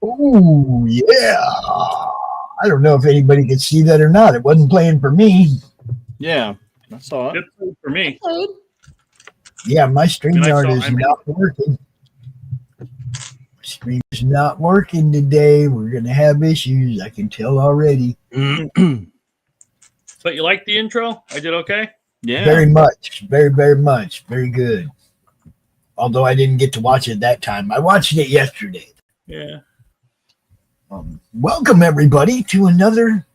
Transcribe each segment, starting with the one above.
Oh, yeah. I don't know if anybody could see that or not. It wasn't playing for me. Yeah, I saw it. Good for me. Yeah, my I StreamYard saw- is I mean- not working. Stream is not working today. We're going to have issues. I can tell already. But you like the intro? I did okay. Yeah. Very much. Very, very much. Very good. Although I didn't get to watch it that time. I watched it yesterday. Yeah. Welcome, everybody, to another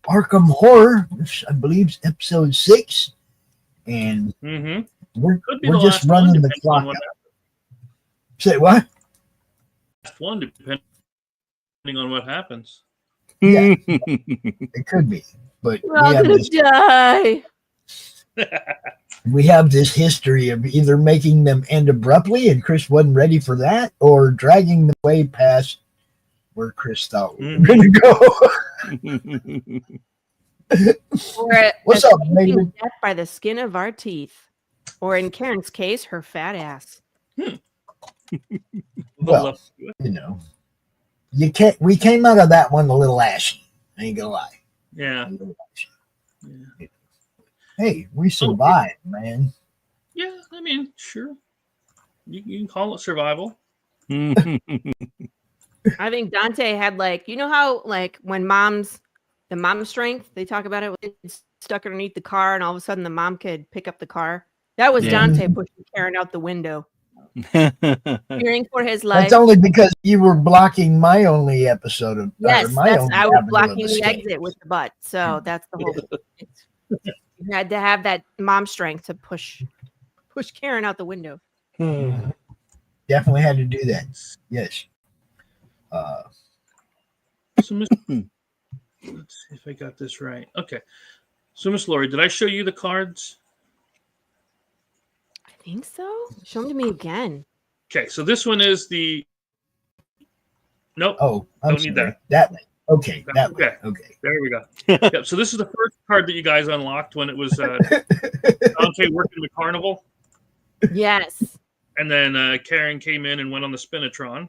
Arkham Horror. Which I believe is episode 6. And we're Could be the just last one, running the depending clock on what out. Say what? Last one, depending on what happens. Yeah, it could be. But We're all gonna die. we have this history of either making them end abruptly, and Chris wasn't ready for that, or dragging them way past where Chris thought we were going to go. Or What's up, Megan? death by the skin of our teeth, or in Karen's case, her fat ass. Well, you know, we came out of that one a little ashy. I ain't gonna lie. Yeah. Hey, we survived, man. Yeah, I mean, sure. You can call it survival. I think Dante had you know how when the mom strength, they talk about it, it's stuck underneath the car and all of a sudden the mom could pick up the car. That was Dante pushing Karen out the window. Fearing for his life. That's only because you were blocking my only episode of I was blocking the escape. exit with the butt. So that's the whole you had to have that mom strength to push Karen out the window. Definitely had to do that. Yes. So let's see if I got this right. Okay. So, Miss Lori, did I show you the cards? I think so. Show them to me again. Okay, so this one is the. Nope. Oh, I'm don't need sorry. that. Way. Okay. That Okay. way. Okay. There we go. Yep. So this is the first card that you guys unlocked when it was Dante working the carnival, Yes. and then Karen came in and went on the Spinatron.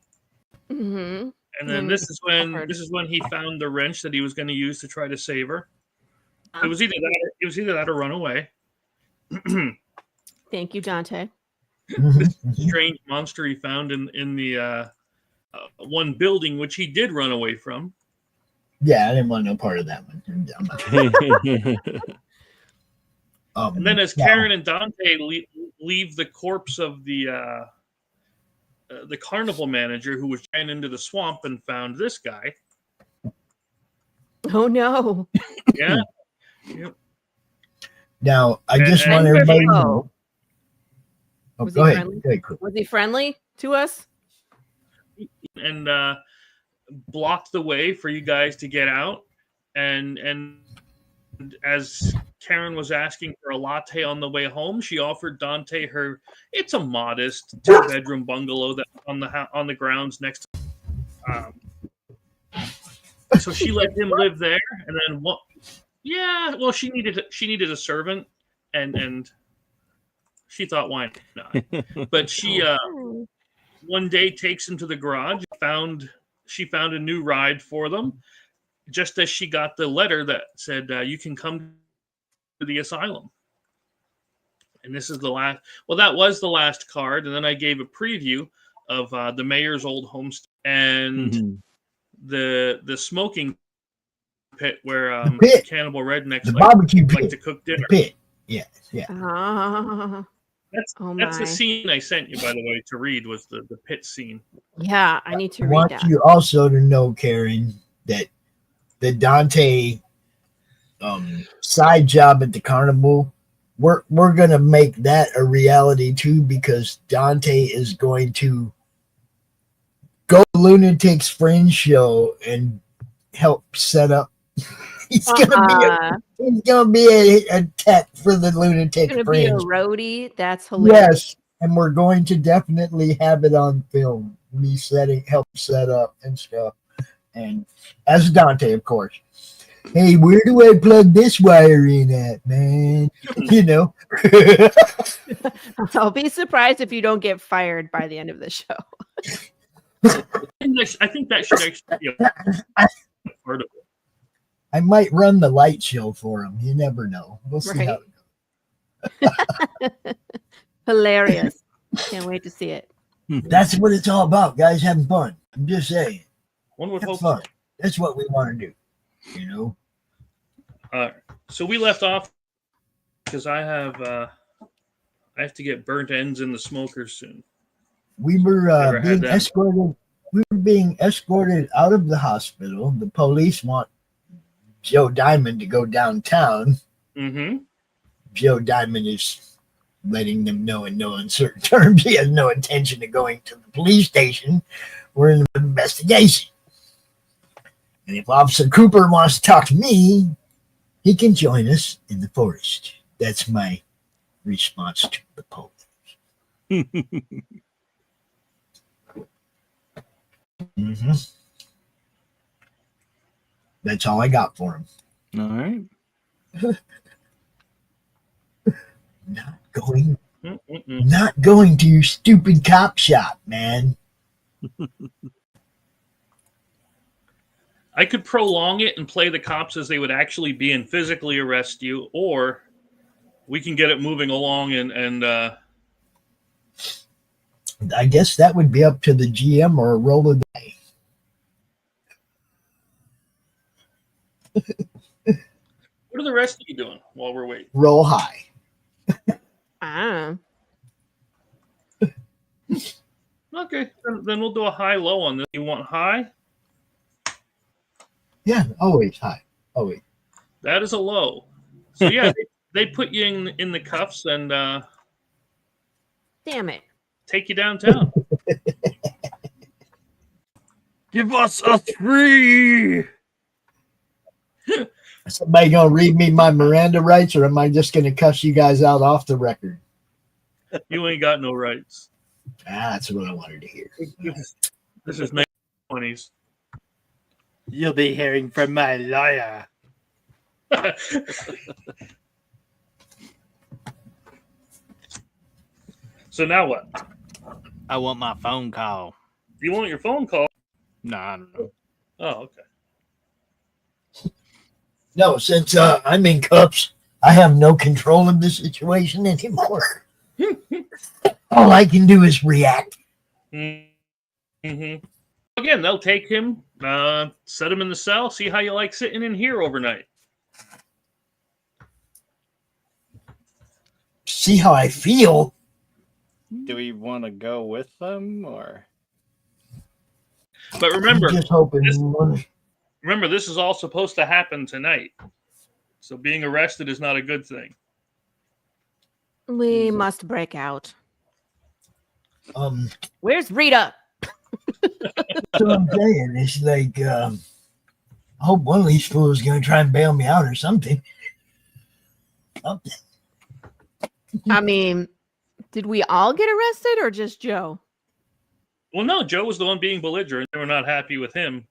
Mm-hmm. And then this is when he found the wrench that he was going to use to try to save her. It was either that or run away. Thank you, Dante. This strange monster he found in the one building, which he did run away from. Yeah, I didn't want no part of that one. And then as Karen and Dante leave the corpse of the carnival manager who was ran into the swamp and found this guy. Oh no. Yeah. Yep. Now, I just want everybody to know. Oh, Was go he ahead. friendly? Go ahead, Chris. Was he friendly to us? And blocked the way for you guys to get out. And as Karen was asking for a latte on the way home, she offered Dante it's a modest 2-bedroom bungalow that on the grounds next to so she let him live there, and then she needed a servant, and she thought, why not? But she one day takes him to the garage. She found a new ride for them, just as she got the letter that said you can come to the asylum. And this is the last. Well, that was the last card, and then I gave a preview of the mayor's old homestead and the smoking pit where pit. Cannibal Rednecks The barbecue pit. like to cook dinner. The pit. Yeah. That's the scene I sent you, by the way, to read was the pit scene. Yeah, I need to I read want that. you also to know, Karen, that the Dante side job at the carnival, we're gonna make that a reality too, because Dante is going to go to Lunatic's Friends show and help set up. He's gonna be a tech for the Lunatic Gonna Friends. be a roadie. That's hilarious. Yes, and we're going to definitely have it on film. Me help set up and stuff, and as Dante, of course. Hey, where do I plug this wire in at, man? You know. I'll be surprised if you don't get fired by the end of the show. I think that should actually be a part of it. I might run the light show for him. You never know. We'll see how it goes. Hilarious. Can't wait to see it. That's what it's all about, guys. Having fun. I'm just saying. One would Have hope fun. so. That's what we want to do. You know. So we left off because I have to get burnt ends in the smoker soon. We were Never had being that. escorted. We were being escorted out of the hospital. The police want Joe Diamond to go downtown. Mm-hmm. Joe Diamond is letting them know in no uncertain terms he has no intention of going to the police station. We're in an investigation. And if Officer Cooper wants to talk to me, he can join us in the forest. That's my response to the police. Mm-hmm. That's all I got for him. All right. Not going to your stupid cop shop, man. I could prolong it and play the cops as they would actually be and physically arrest you, or we can get it moving along and I guess that would be up to the GM or a roll of the die. what are the rest of you doing while we're waiting? Roll high. Ah. Okay, then we'll do a high-low on this. You want high? Yeah, always high. Always. That is a low. So yeah, they put you in the cuffs and Damn it. take you downtown. Give us a 3. Somebody gonna read me my Miranda rights, or am I just gonna cuss you guys out off the record? You ain't got no rights. That's what I wanted to hear. This is 20s. You'll be hearing from my lawyer. So now what? I want my phone call. You want your phone call? No, I don't know. Oh, okay. No, since I'm in cuffs, I have no control of the situation anymore. All I can do is react. Mm-hmm. Again, they'll take him, set him in the cell, see how you like sitting in here overnight. See how I feel. Do we want to go with them or? But remember, I'm just hoping. this is all supposed to happen tonight. So being arrested is not a good thing. We must break out. Where's Rita? That's what I'm saying. It's like, I hope one of these fools is going to try and bail me out or something. I mean, did we all get arrested or just Joe? Well, no, Joe was the one being belligerent. They were not happy with him.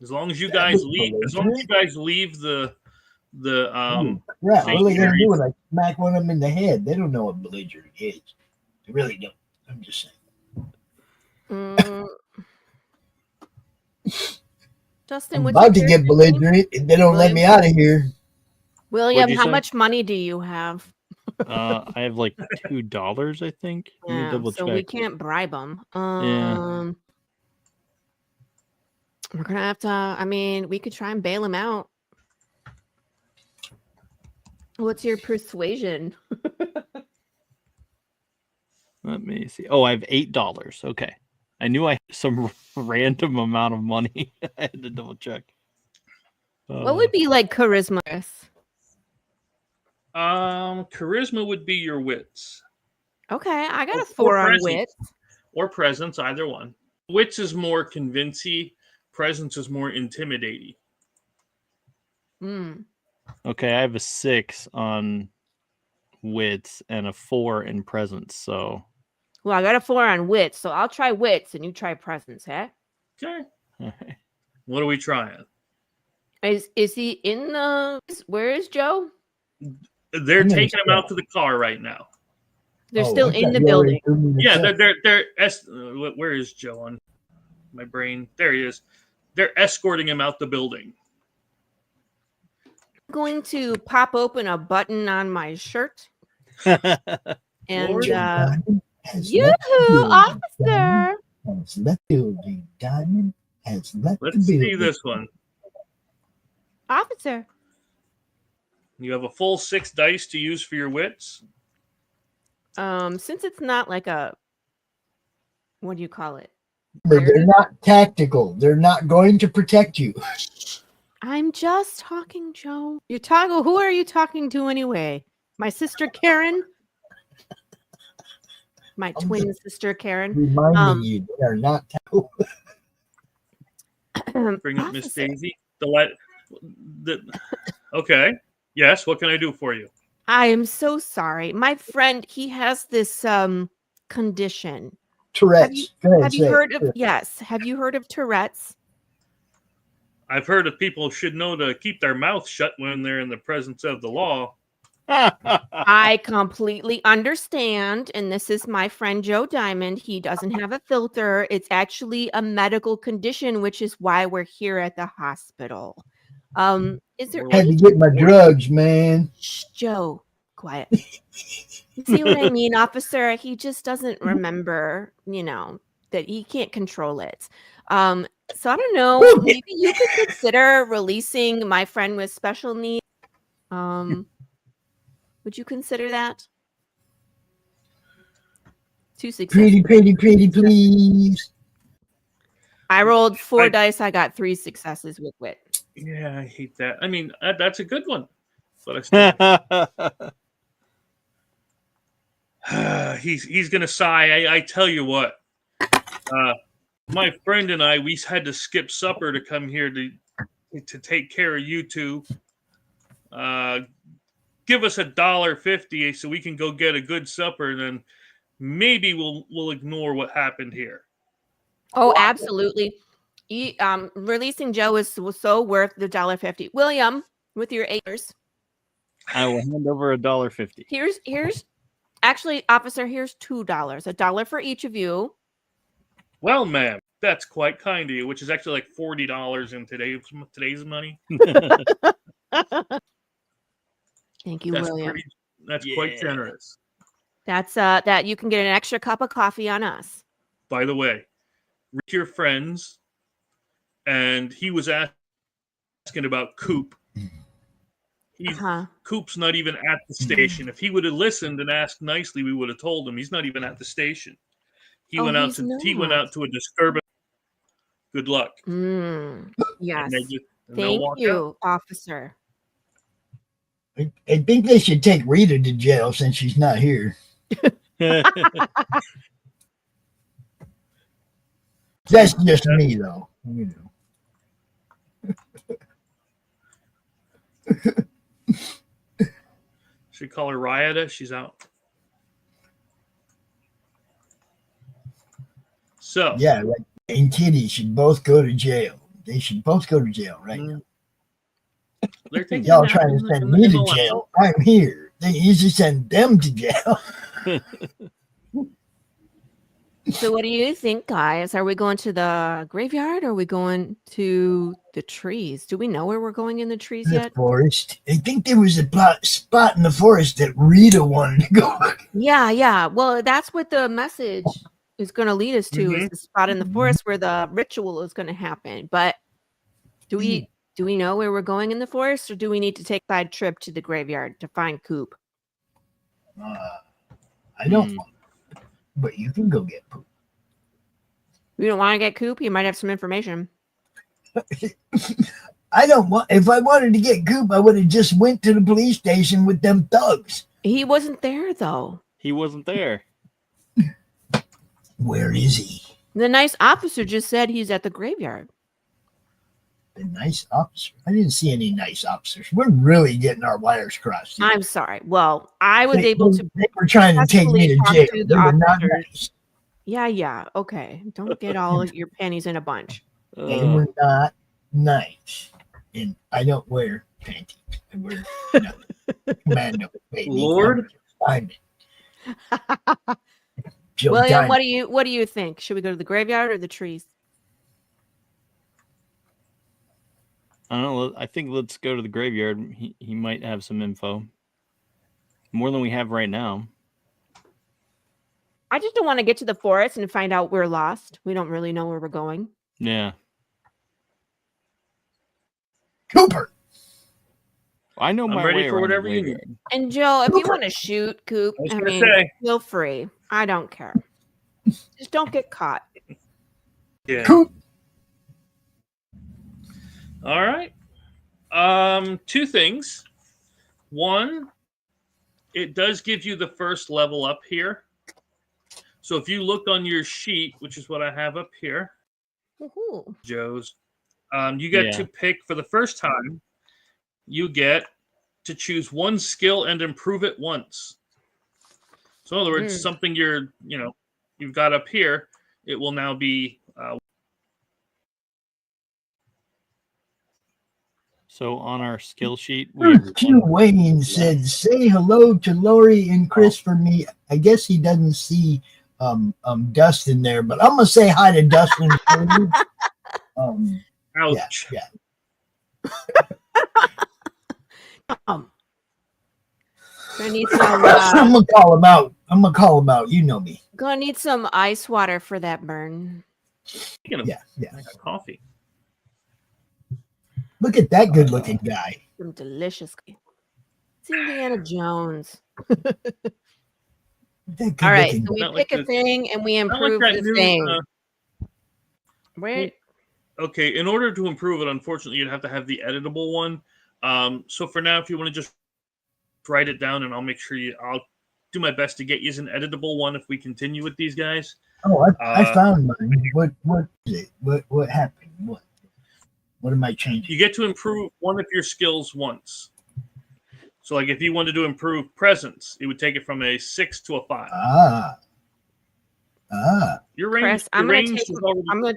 As long as you guys leave, the right. What are they going to do when I smack one of them in the head? They don't know what belligerent is. They really don't. I'm just saying. Justin, I'm what's about to your get belligerent if they don't let me out of here. William, how much money do you have? I have like $2, I think. Let me double so check. we can't bribe them. Yeah. We're gonna have to. I mean, we could try and bail him out. What's your persuasion? Let me see. Oh, I have $8. Okay. I knew I had some random amount of money. I had to double check. What would be like charisma? Charisma would be your wits. Okay, I got a 4 on wits. Or presence, either one. Wits is more convincing. Presence is more intimidating. Okay, I have a 6 on wits and a 4 in presence. So, well, I got a 4 on wits, so I'll try wits and you try presence, huh? Okay. all right. What are we trying? Is he in the? Where is Joe? They're taking him out to the car right now. They're Oh, still I in thought the you already building. moved the Yeah, check. where is Joe on my brain? There he is. They're escorting him out the building. I'm going to pop open a button on my shirt and Lord. Joe Diamond has yoo-hoo, left the building. officer. Has left the building. Diamond has left the Let's building. see this one. Officer. You have a full 6 dice to use for your wits. Since it's not like a, what do you call it? Remember, they're not tactical. They're not going to protect you. I'm just talking, Joe. You talk. Who are you talking to anyway? My sister Karen. My I'm twin sister Karen. Reminding you, they are not tactical. Bring up Miss Officer, Daisy. Okay. Yes. What can I do for you? I am so sorry. My friend, he has this condition. Tourette's. Go ahead, Have you say heard it. of yes? Have you heard of Tourette's? I've heard of people should know to keep their mouth shut when they're in the presence of the law. I completely understand. And this is my friend Joe Diamond. He doesn't have a filter. It's actually a medical condition, which is why we're here at the hospital. Is there Had to any get my drugs, man. Shh, Joe, quiet. See what I mean, officer? He just doesn't remember, that he can't control it. So I don't know. Maybe you could consider releasing my friend with special needs. Would you consider that? 2 successes. Pretty, please. I rolled 4 dice. I got 3 successes with wit. Yeah, I hate that. I mean, that's a good one. But I still... he's gonna sigh. I tell you what. My friend and I, we had to skip supper to come here to take care of you two. Give us $1.50 so we can go get a good supper, and then maybe we'll ignore what happened here. Oh, absolutely. Releasing Joe was so worth the $1.50. William, with your acres. I will hand over $1.50. Here's actually, officer, here's $2. $1 for each of you. Well, ma'am, that's quite kind of you, which is actually like $40 in today's money. Thank you, William. That's quite generous. That's that you can get an extra cup of coffee on us. By the way, Rick, your friends, and he was asking about Coop. Coop's not even at the station. If he would have listened and asked nicely, we would have told him he's not even at the station. He went out to a disturbance. Good luck. Yes. And Thank you, officer. I think they should take Rita to jail since she's not here. That's just me, though. Should call her Riota. She's out. So yeah, like and Kitty should both go to jail. They should both go to jail right now. Y'all trying to send me to jail. I'm here. You should send them to jail. So what do you think, guys? Are we going to the graveyard or are we going to the trees? Do we know where we're going in the trees yet? The forest. I think there was a spot in the forest that Rita wanted to go. Yeah. Well, that's what the message is going to lead us to, is the spot in the forest where the ritual is going to happen. But do we know where we're going in the forest, or do we need to take a side trip to the graveyard to find Coop? I don't want to, but you can go get Coop. You don't want to get Coop? You might have some information. I don't want. If I wanted to get Coop, I would have just went to the police station with them thugs. He wasn't there, though. He wasn't there. Where is he? The nice officer just said he's at the graveyard. The nice officer? I didn't see any nice officers. We're really getting our wires crossed here. I'm sorry. Well, I was able to. They were trying to take me to jail. They were not nice. Yeah. Okay. Don't get all your panties in a bunch. They were not nice. And I don't wear panties. I wear commando. Baby. Lord. Joe William, Diamond. what do you think? Should we go to the graveyard or the trees? I don't know. I think let's go to the graveyard. He might have some info. More than we have right now. I just don't want to get to the forest and find out we're lost. We don't really know where we're going. Yeah. Cooper. I know I'm my ready way for around the whatever you need. graveyard. And Joe, if you Cooper. want to shoot, Coop, I was I gonna mean, say. feel free. I don't care. Just don't get caught. Yeah. Coop. All right. Two things. One, it does give you the first level up here. So if you look on your sheet, which is what I have up here, Woohoo. Joe's, you get to pick for the first time. You get to choose one skill and improve it once. So in other words, something you've got up here, it will now be. So on our skill sheet, we have Q. Wayne said, "Say hello to Lori and Chris for me." I guess he doesn't see Dustin there, but I'm gonna say hi to Dustin for you. Ouch. Yeah. Gonna need some. I'm gonna call him out. You know me. Gonna need some ice water for that burn. Speaking of, Yeah. I got coffee. Look at that good-looking guy. Some delicious. It's Indiana Jones. That All right, good-looking so we Not pick like a thing and we Not like improve that the new, thing. Wait. Okay, in order to improve it, unfortunately, you'd have to have the editable one. So for now, if you want to just write it down, and I'll make sure I'll do my best to get you an editable one if we continue with these guys. Oh, I found mine. What is it? What happened? What am I changing? You get to improve one of your skills once. So, like, if you wanted to improve presence, it would take it from a 6 to a 5. Your range. Chris, I'm gonna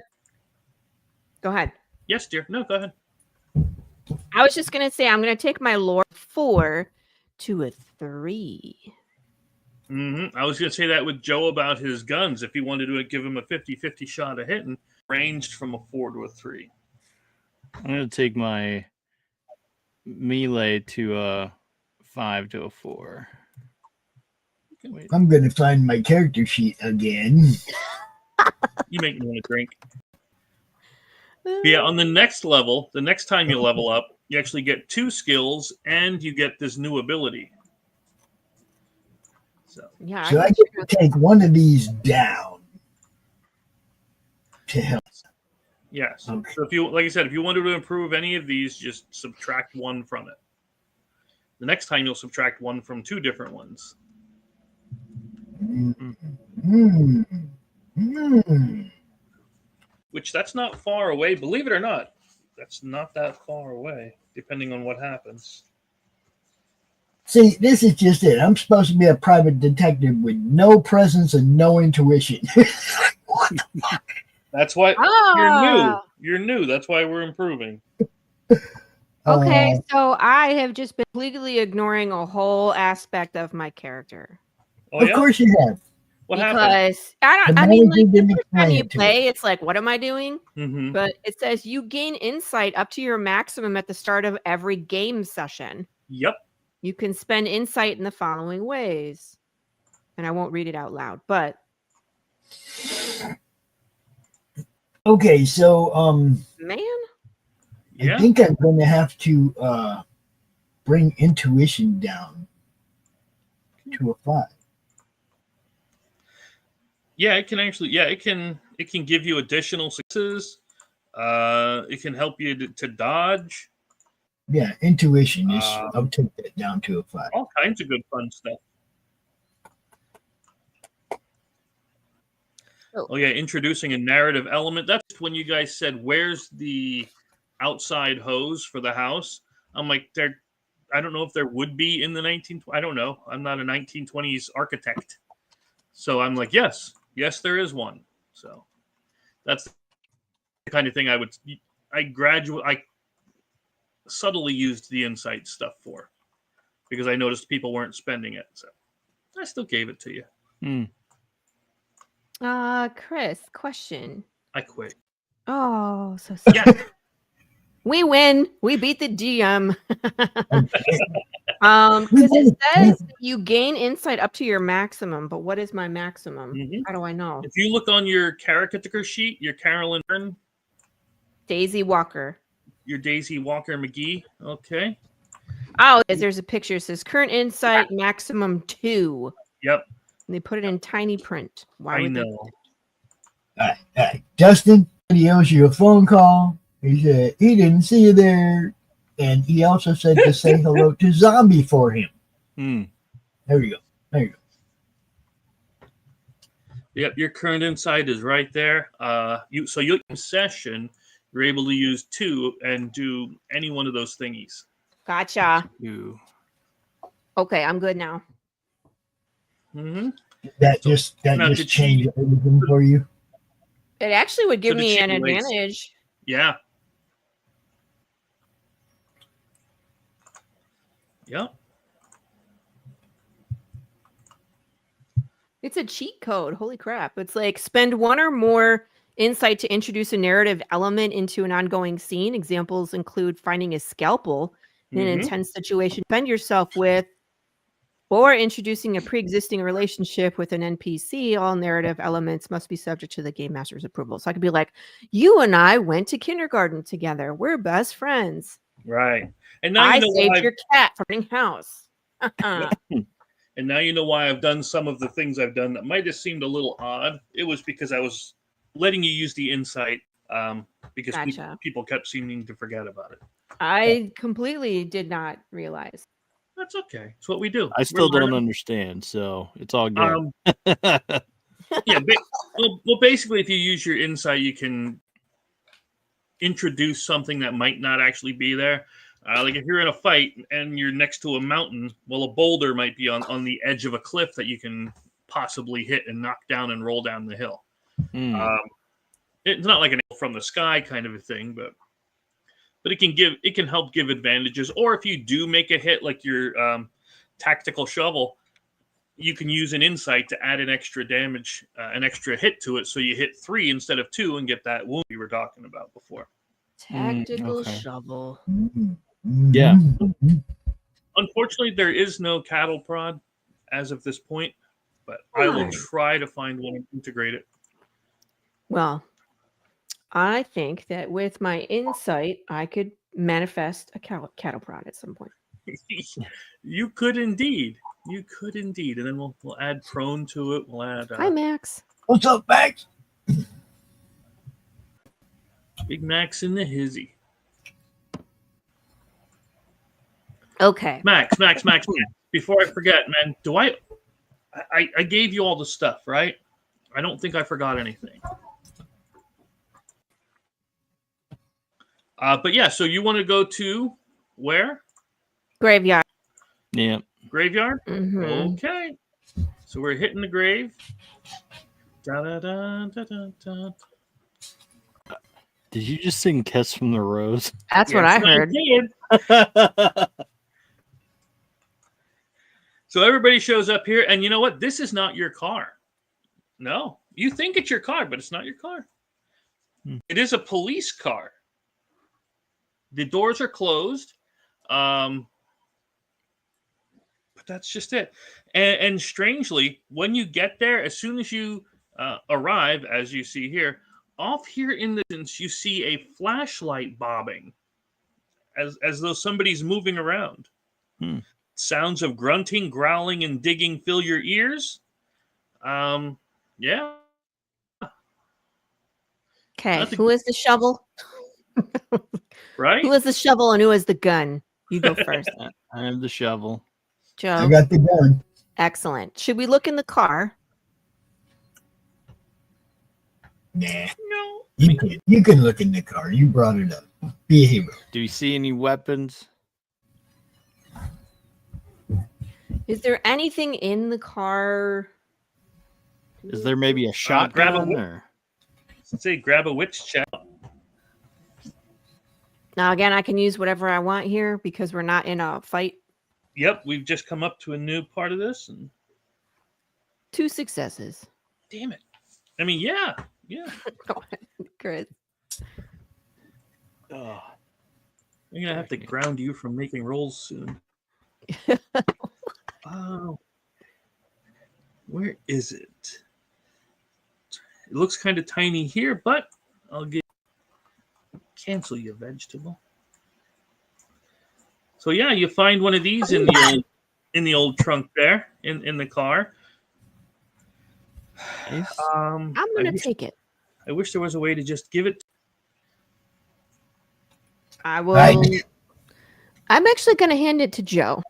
go ahead. Yes, dear. No, go ahead. I was just gonna say I'm gonna take my lore 4 to a 3. I was going to say that with Joe about his guns. If he wanted to give him a 50-50 shot of hitting, ranged from a 4 to a 3. I'm going to take my melee to a 5 to a 4. Wait. I'm going to find my character sheet again. You make me want to drink. But yeah, on the next level, the next time you level up, you actually get 2 skills and you get this new ability. Yeah, so I get to take one of these down to help. Yes. Okay. So if you, like I said, if you wanted to improve any of these, just subtract 1 from it. The next time you'll subtract 1 from 2 different ones. Which that's not far away. Believe it or not, that's not that far away, depending on what happens. See, this is just it. I'm supposed to be a private detective with no presence and no intuition. What the fuck? That's why you're new. You're new. That's why we're improving. Okay, so I have just been completely ignoring a whole aspect of my character. Oh, of course you have. What happened? Because I mean, like, the first time you play, it's like, what am I doing? Mm-hmm. But it says you gain insight up to your maximum at the start of every game session. Yep. You can spend insight in the following ways. And I won't read it out loud, but okay, so man, yeah. I think I'm gonna have to bring intuition down to a 5. Yeah, it can actually. Yeah, it can give you additional successes. It can help you to dodge. Yeah, intuition is. I'll take that down to a 5. All kinds of good fun stuff. Oh yeah, introducing a narrative element. That's when you guys said, "Where's the outside hose for the house?" I'm like, I don't know if there would be in the 19. I don't know. I'm not a 1920s architect, so I'm like, yes, there is one. So that's the kind of thing I subtly used the insight stuff for, because I noticed people weren't spending it. So I still gave it to you. Chris, question. I quit. Oh, so sad. Yeah. We win. We beat the GM. Because it says that you gain insight up to your maximum, but what is my maximum? Mhm. How do I know? If you look on your caricature sheet, your Carolyn Byrne, Daisy Walker. your Daisy Walker McGee. Okay. Oh, there's a picture. It says current insight maximum 2. Yep. And they put it in tiny print. Why I would they? know. All right. Justin, he owes you a phone call. He said he didn't see you there. And he also said to say hello to Zombie for him. There you go. Yep, your current insight is right there. You session, you're able to use 2 and do any one of those thingies. Gotcha. You. Okay, I'm good now. Mm-hmm. That just changed everything for you. It actually would give So the me an cheat ways. advantage. Yeah. Yep. It's a cheat code. Holy crap. It's like spend 1 or more insight to introduce a narrative element into an ongoing scene. Examples include finding a scalpel in an intense situation, defend yourself with, or introducing a pre-existing relationship with an NPC. All narrative elements must be subject to the game master's approval. So I could be like, you and I went to kindergarten together. We're best friends. Right. And now I you know saved why your cat from running house. And now you know why I've done some of the things I've done that might have seemed a little odd. It was because I was letting you use the insight because Gotcha. people kept seeming to forget about it. I completely did not realize. That's okay. It's what we do. I still We're don't learning. understand, so it's all good. Yeah. Well, basically, if you use your insight, you can introduce something that might not actually be there. Like if you're in a fight and you're next to a mountain, well, a boulder might be on the edge of a cliff that you can possibly hit and knock down and roll down the hill. It's not like an from the sky kind of a thing, but it can help give advantages. Or if you do make a hit, like your tactical shovel, you can use an insight to add an extra damage, an extra hit to it, so you hit 3 instead of 2 and get that wound we were talking about before. Tactical okay. shovel. Yeah. Unfortunately, there is no cattle prod as of this point, but I will try to find one and integrate it. Well, I think that with my insight, I could manifest a cattle prod at some point. You could indeed. You could indeed. And then we'll add prone to it. We'll add Hi, Max. What's up, Max? Big Max in the hizzy. Okay. Max. Before I forget, man, I gave you all the stuff, right? I don't think I forgot anything. But yeah, so you want to go to where? Graveyard. Yeah. Graveyard? Mm-hmm. Okay. So we're hitting the grave. Da, da, da, da, da, da. Did you just sing Kiss from the Rose? That's what I heard. did. So everybody shows up here, and you know what? This is not your car. No. You think it's your car, but it's not your car. It is a police car. The doors are closed. But that's just it. And strangely, when you get there, as soon as you arrive, as you see here, off here in the distance, you see a flashlight bobbing as though somebody's moving around. Sounds of grunting, growling, and digging fill your ears. Yeah. Okay, who is the shovel? Right? Who is the shovel and who is the gun? You go first. I have the shovel. Joe. I got the gun. Excellent. Should we look in the car? Nah. No. You can look in the car. You brought it up. Be a hero. Do you see any weapons? Is there anything in the car? Is there maybe a shotgun? Or? Say grab a witch check. Now, again, I can use whatever I want here because we're not in a fight. Yep, we've just come up to a new part of this. And 2 successes. Damn it. I mean, yeah. Go ahead, Chris. Oh, I'm gonna have to ground you from making rolls soon. Oh, where is it? It looks kind of tiny here, but I'll cancel your vegetable. So yeah, you find one of these in the old trunk there in the car. nice. I'm gonna take it. I wish there was a way to just give it. I will. Right. I'm actually gonna hand it to Joe.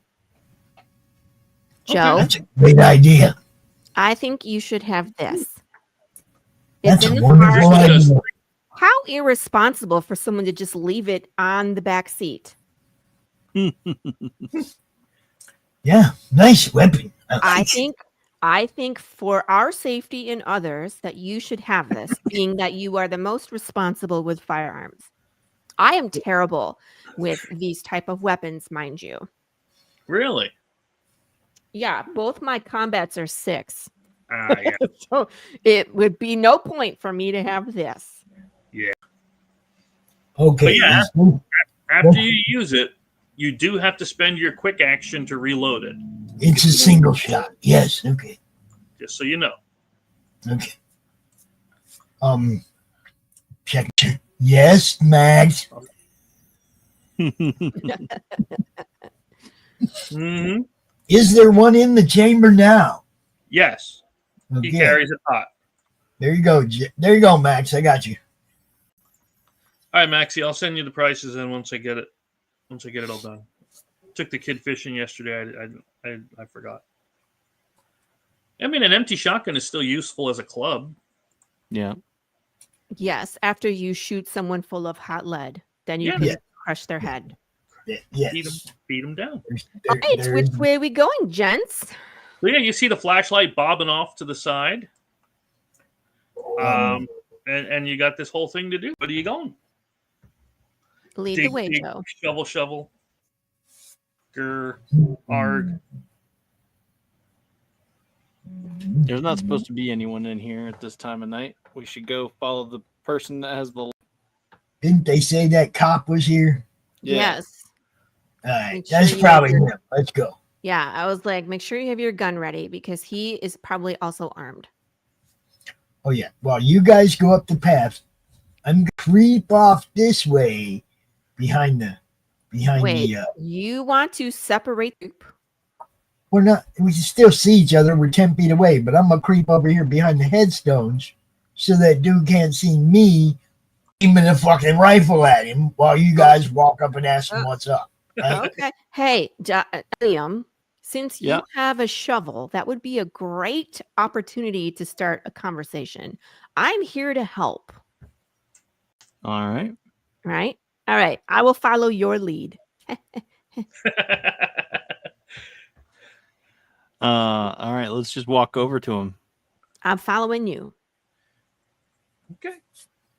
Okay. Joe, That's a great idea. I think you should have this. That's It's a in the wonderful car. idea. How irresponsible for someone to just leave it on the back seat. Yeah, nice weapon. I think for our safety and others that you should have this, being that you are the most responsible with firearms. I am terrible with these type of weapons, mind you. Really? Yeah, both my combats are 6. Yeah. So it would be no point for me to have this. Okay. But yeah. let's- After you use it, you do have to spend your quick action to reload it. It's a single shot. Yes. Okay. Just so you know. Okay. Check. Yes, Max. Mm-hmm. Is there one in the chamber now? Yes, he Okay. carries it hot. There you go. There you go, Max. I got you. All right, Maxie, I'll send you the prices in once I get it. Once I get it all done. Took the kid fishing yesterday. I forgot. I mean, an empty shotgun is still useful as a club. Yeah. Yes, after you shoot someone full of hot lead, then you Yeah. can Yeah. crush their head. Yes. Beat them down. All right, which way are we going, gents? So yeah, you see the flashlight bobbing off to the side. And you got this whole thing to do. Where are you going? Lead the way, Joe. Shovel. Grr. Arg. There's not supposed to be anyone in here at this time of night. We should go follow the person that has the. Didn't they say that cop was here? Yeah. Yes. All right. Make sure That's you probably have him. Let's go. Yeah, I was like, make sure you have your gun ready because he is probably also armed. Oh, yeah. Well, you guys go up the path. I'm going to creep off this way behind the. Wait, you want to separate the group? We're not. We can still see each other. We're 10 feet away, but I'm gonna creep over here behind the headstones so that dude can't see me aiming a fucking rifle at him while you guys walk up and ask him what's up. Right? Okay. Hey, Liam, since you Yeah. have a shovel, that would be a great opportunity to start a conversation. I'm here to help. All right. Right? All right. I will follow your lead. All right. Let's just walk over to him. I'm following you. Okay.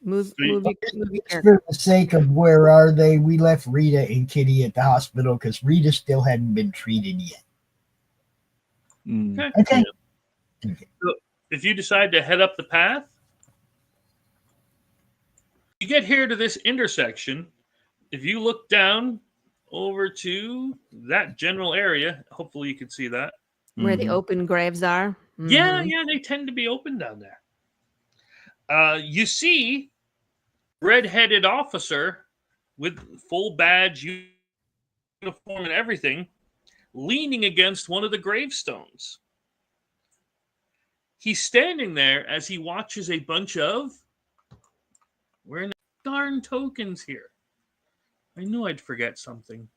Move Sweet. your Just character. for the sake of where are they, we left Rita and Kitty at the hospital because Rita still hadn't been treated yet. Mm. Okay. Okay. So if you decide to head up the path, you get here to this intersection. If you look down over to that general area, hopefully you can see that. Where the Mhm. open graves are. Yeah, Mhm. yeah, they tend to be open down there. You see red-headed officer with full badge, uniform, and everything, leaning against one of the gravestones. He's standing there as he watches a bunch of where in the darn tokens here. I knew I'd forget something.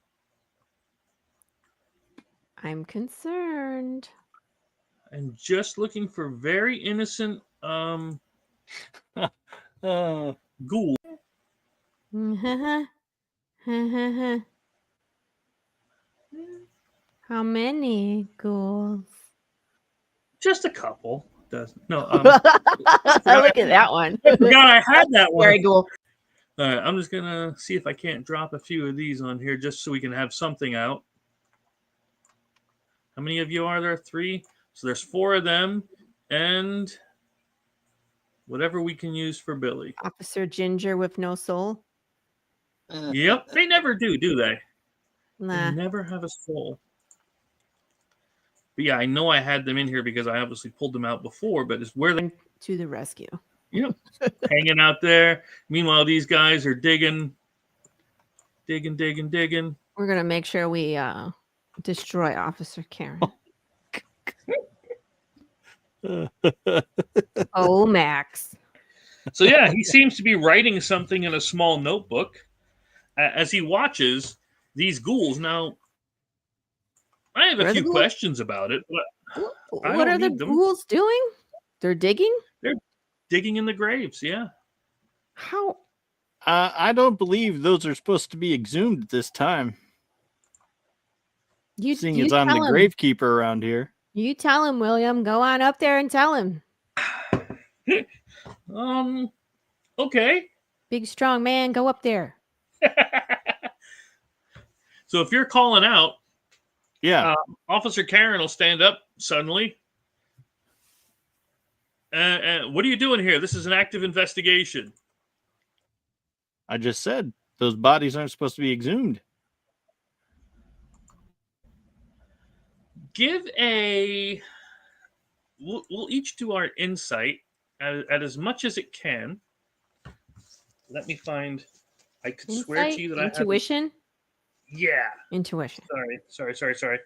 I'm concerned. I'm just looking for very innocent ghoul. How many ghouls? Just a couple. No, Look at that one. I forgot I had that one. Very cool. All right, I'm just gonna see if I can't drop a few of these on here just so we can have something out. How many of you are there? 3. So there's 4 of them. and whatever we can use for Billy. Officer Ginger with no soul. Yep, they never do they? Nah. They never have a soul. But yeah, I know I had them in here because I obviously pulled them out before, but it's where they To the rescue. hanging out there. Meanwhile, these guys are digging. We're gonna make sure we destroy Officer Karen. Oh, Max. So yeah, he seems to be writing something in a small notebook as he watches these ghouls. Now, I have Where a are the few ghouls? questions about it. But I What don't are the need them. ghouls doing? They're digging? digging in the graves, yeah. How? I don't believe those are supposed to be exhumed at this time. Seeing it's I'm the tell him. gravekeeper around here. You tell him, William. Go on up there and tell him. Okay. Big strong man, go up there. So if you're calling out, Yeah. Officer Karen will stand up suddenly. What are you doing here? This is an active investigation. I just said those bodies aren't supposed to be exhumed. Give a. We'll each do our insight at as much as it can. Let me find. I could swear to you that Intuition? I have. Yeah. Intuition. Sorry.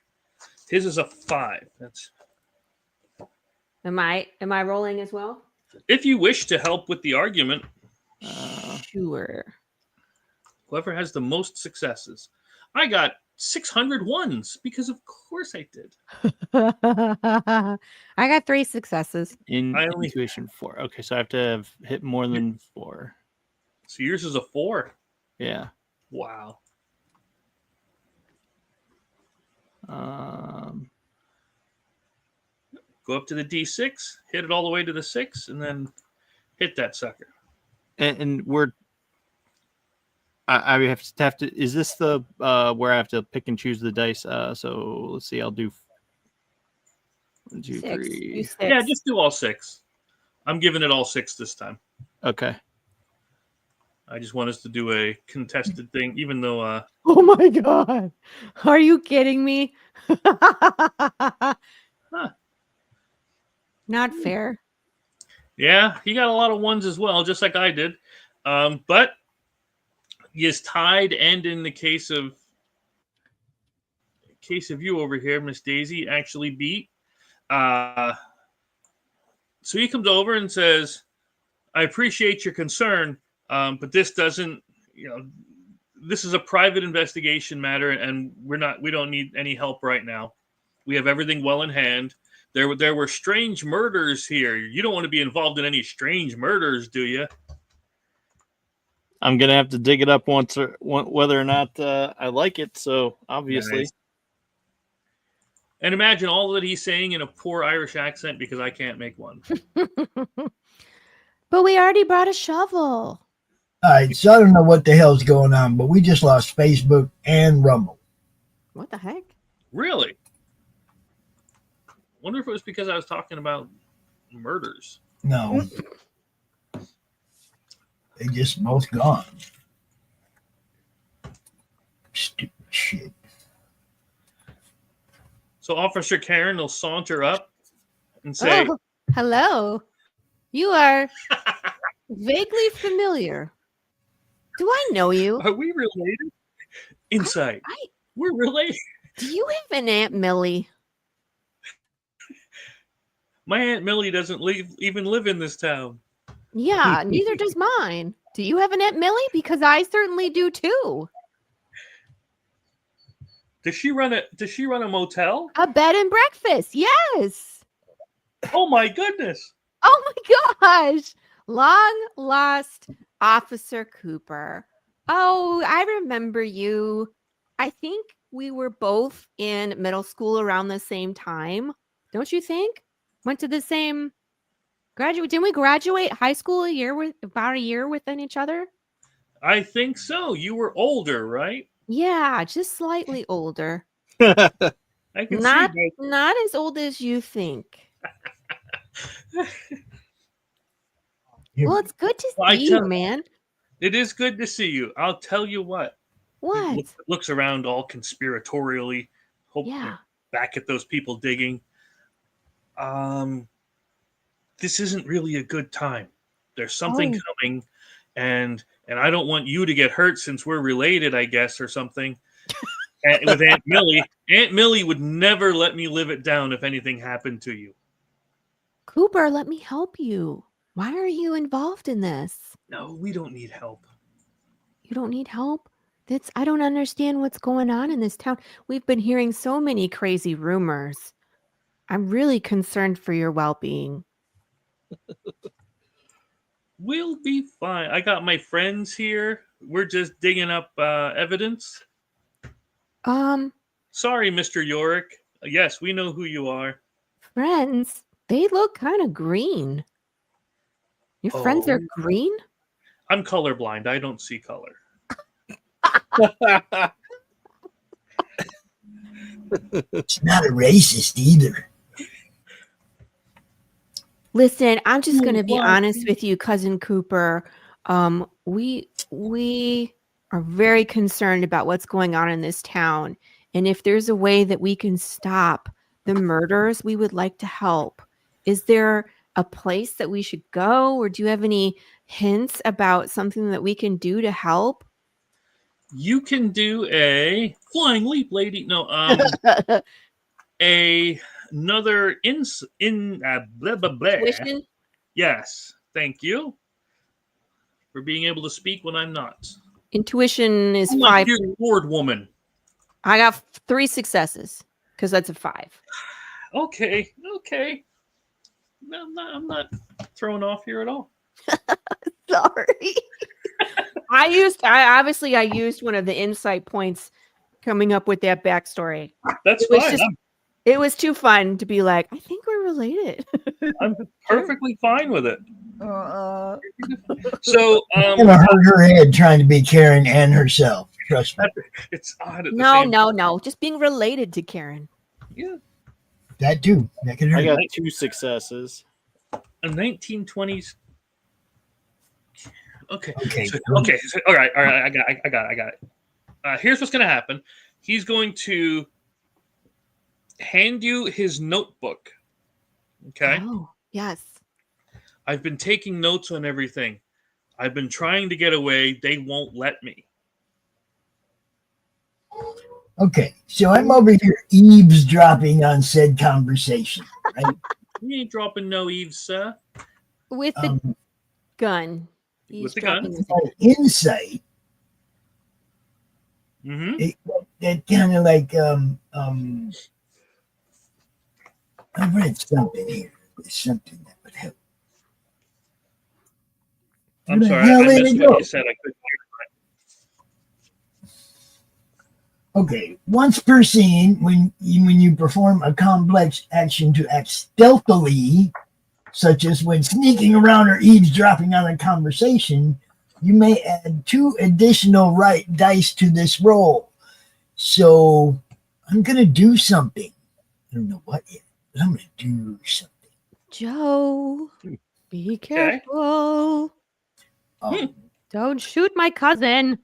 His is a 5. That's. Am I rolling as well? If you wish to help with the argument, Sure. whoever has the most successes. I got 600 ones because of course I did. I got 3 successes. Intuition 4. Okay, so I have to have hit more than 4. So yours is a 4. Yeah. Wow. Go up to the D6, hit it all the way to the 6, and then hit that sucker. And we're. I have to. Is this the where I have to pick and choose the dice? So let's see. I'll do 1, 2, 6. 3. Do 6. Yeah, just do all 6. I'm giving it all 6 this time. Okay. I just want us to do a contested thing, even though. Oh my god! Are you kidding me? Not fair. Yeah, he got a lot of ones as well, just like I did. But he is tied, and in the case of you over here, Miss Daisy actually beat. So he comes over and says, "I appreciate your concern, but this doesn't. This is a private investigation matter, and we don't need any help right now. We have everything well in hand. There were strange murders here. You don't want to be involved in any strange murders, do you?" I'm gonna have to dig it up whether or not I like it. So obviously, Nice. And imagine all that he's saying in a poor Irish accent because I can't make one. But we already brought a shovel. All right, so I don't know what the hell's going on, but we just lost Facebook and Rumble. What the heck? Really? Wonder if it was because I was talking about murders. No. They just both gone. Stupid shit. So Officer Karen will saunter up and say, Oh, hello. You are vaguely familiar. Do I know you? "Are we related?" Insight. We're related. Do you have an Aunt Millie? My Aunt Millie doesn't even live in this town. Yeah, neither does mine. Do you have an Aunt Millie? Because I certainly do too. Does she run a motel? A bed and breakfast. Yes. Oh my goodness. Oh my gosh. Long lost Officer Cooper. Oh, I remember you. I think we were both in middle school around the same time. Don't you think? Went to the same graduate. Didn't we graduate high school about a year within each other? I think so. You were older, right? Yeah, just slightly older. I can Not see that. not as old as you think. Well, it's good to Well, I see you, tell- man. It is good to see you. I'll tell you what. He What? looks around all conspiratorially, Yeah. back at those people digging. This isn't really a good time. There's something Oh. coming, and I don't want you to get hurt since we're related, I guess, or something. With Aunt Millie. Aunt Millie would never let me live it down if anything happened to you. Cooper, let me help you. Why are you involved in this? No, we don't need help. You don't need help? I don't understand what's going on in this town. We've been hearing so many crazy rumors. I'm really concerned for your well-being. We'll be fine. I got my friends here. We're just digging up evidence. Sorry, Mr. Yorick. Yes, we know who you are. Friends, they look kind of green. Your friends are green? I'm colorblind. I don't see color. It's not a racist either. Listen, I'm just going to be honest with you, Cousin Cooper. We are very concerned about what's going on in this town. And if there's a way that we can stop the murders, we would like to help. Is there a place that we should go? Or do you have any hints about something that we can do to help? You can do a flying leap, lady. No, another blah blah blah. Tuition? Yes, thank you for being able to speak when I'm not. Intuition is I'm 5. like your board woman. I got 3 successes because that's a 5. Okay. No, I'm not thrown off here at all. Sorry. I used one of the insight points coming up with that backstory. That's was fine. It was too fun to be like, I think we're related. I'm perfectly fine with it. So, I'm gonna hurt her head trying to be Karen and herself. Trust me. It's odd. At the No, same no. Just being related to Karen. Yeah. That too. That can hurt. I got 2 successes. A 1920s. Okay. Okay. Okay. All right. I got it. Here's what's going to happen. He's going to hand you his notebook. Okay. Oh, yes. I've been taking notes on everything. I've been trying to get away. They won't let me. Okay, so I'm over here eavesdropping on said conversation, right? You ain't dropping no eaves, sir. With the gun. With the gun. My insight, that kind of like I read something here. There's something that would help. I'm Where the sorry. hell I did missed it what go? you said. I couldn't hear. Okay, once per scene, when you perform a complex action to act stealthily, such as when sneaking around or eavesdropping on a conversation, you may add 2 additional right dice to this roll. So I'm going to do something. I don't know what yet, but I'm going to do something. Joe, be careful. Don't shoot my cousin.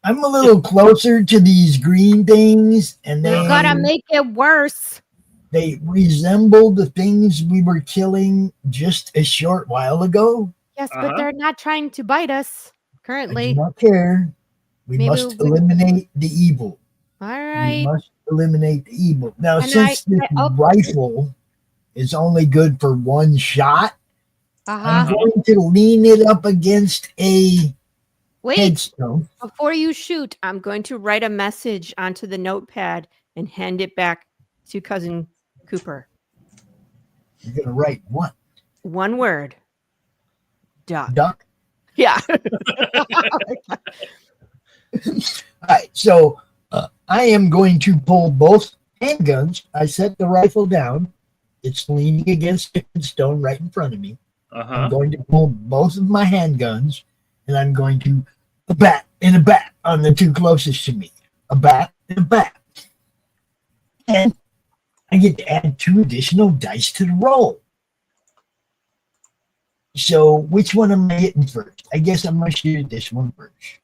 I'm a little closer to these green things, and They're gonna make it worse. They resemble the things we were killing just a short while ago. Yes, but they're not trying to bite us currently. I do not care. We must eliminate the evil. All right. We must eliminate the evil. Now, since this rifle is only good for 1 shot, I'm going to lean it up against a headstone. Before you shoot, I'm going to write a message onto the notepad and hand it back to Cousin Cooper. You're going to write what? 1 word. Duck. Duck? Yeah. All right. So I am going to pull both handguns. I set the rifle down. It's leaning against a headstone right in front of me. I'm going to pull both of my handguns, and I'm going to a bat on the 2 closest to me. A bat and a bat. And I get to add 2 additional dice to the roll. So which one am I hitting first? I guess I'm gonna shoot at this one first.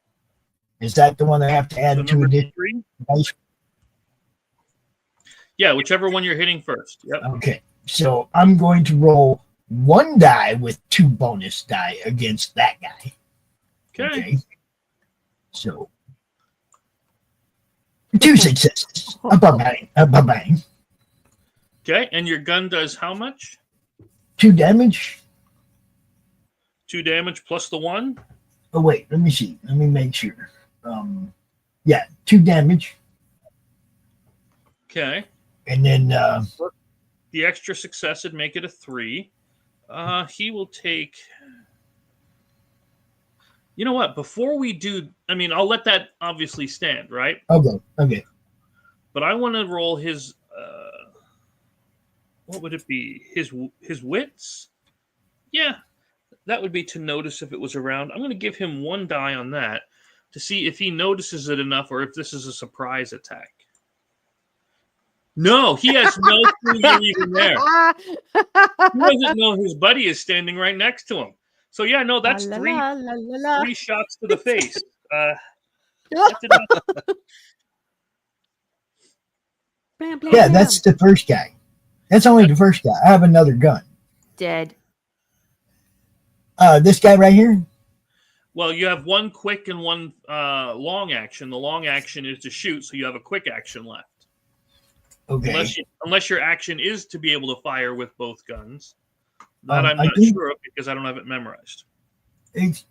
Is that the one I have to add So to number additional 3? dice? Yeah, whichever one you're hitting first. Yep. Okay. So I'm going to roll 1 die with 2 bonus die against that guy. Okay. So 2 successes. Bang. Bang. Okay, and your gun does how much? 2 damage. 2 damage plus the 1? Oh wait, let me see. Let me make sure. Yeah, 2 damage. Okay. And then The extra success would make it a 3. He will take... You know what? Before we do... I mean, I'll let that obviously stand, right? okay. But I want to roll his... what would it be? His wits? Yeah. That would be to notice if it was around. I'm going to give him 1 die on that to see if he notices it enough or if this is a surprise attack. No, he has no clue you're even there. He doesn't know his buddy is standing right next to him. So yeah, no, that's La, three la, la, la, la. shots to the face. That's enough. Blam, blam, Yeah, blam. that's the first guy. That's only the first guy. I have another gun. Dead. This guy right here? Well, you have 1 quick and 1 long action. The long action is to shoot, so you have a quick action left. Okay. Unless your action is to be able to fire with both guns. That I'm I not think- sure of because I don't have it memorized. It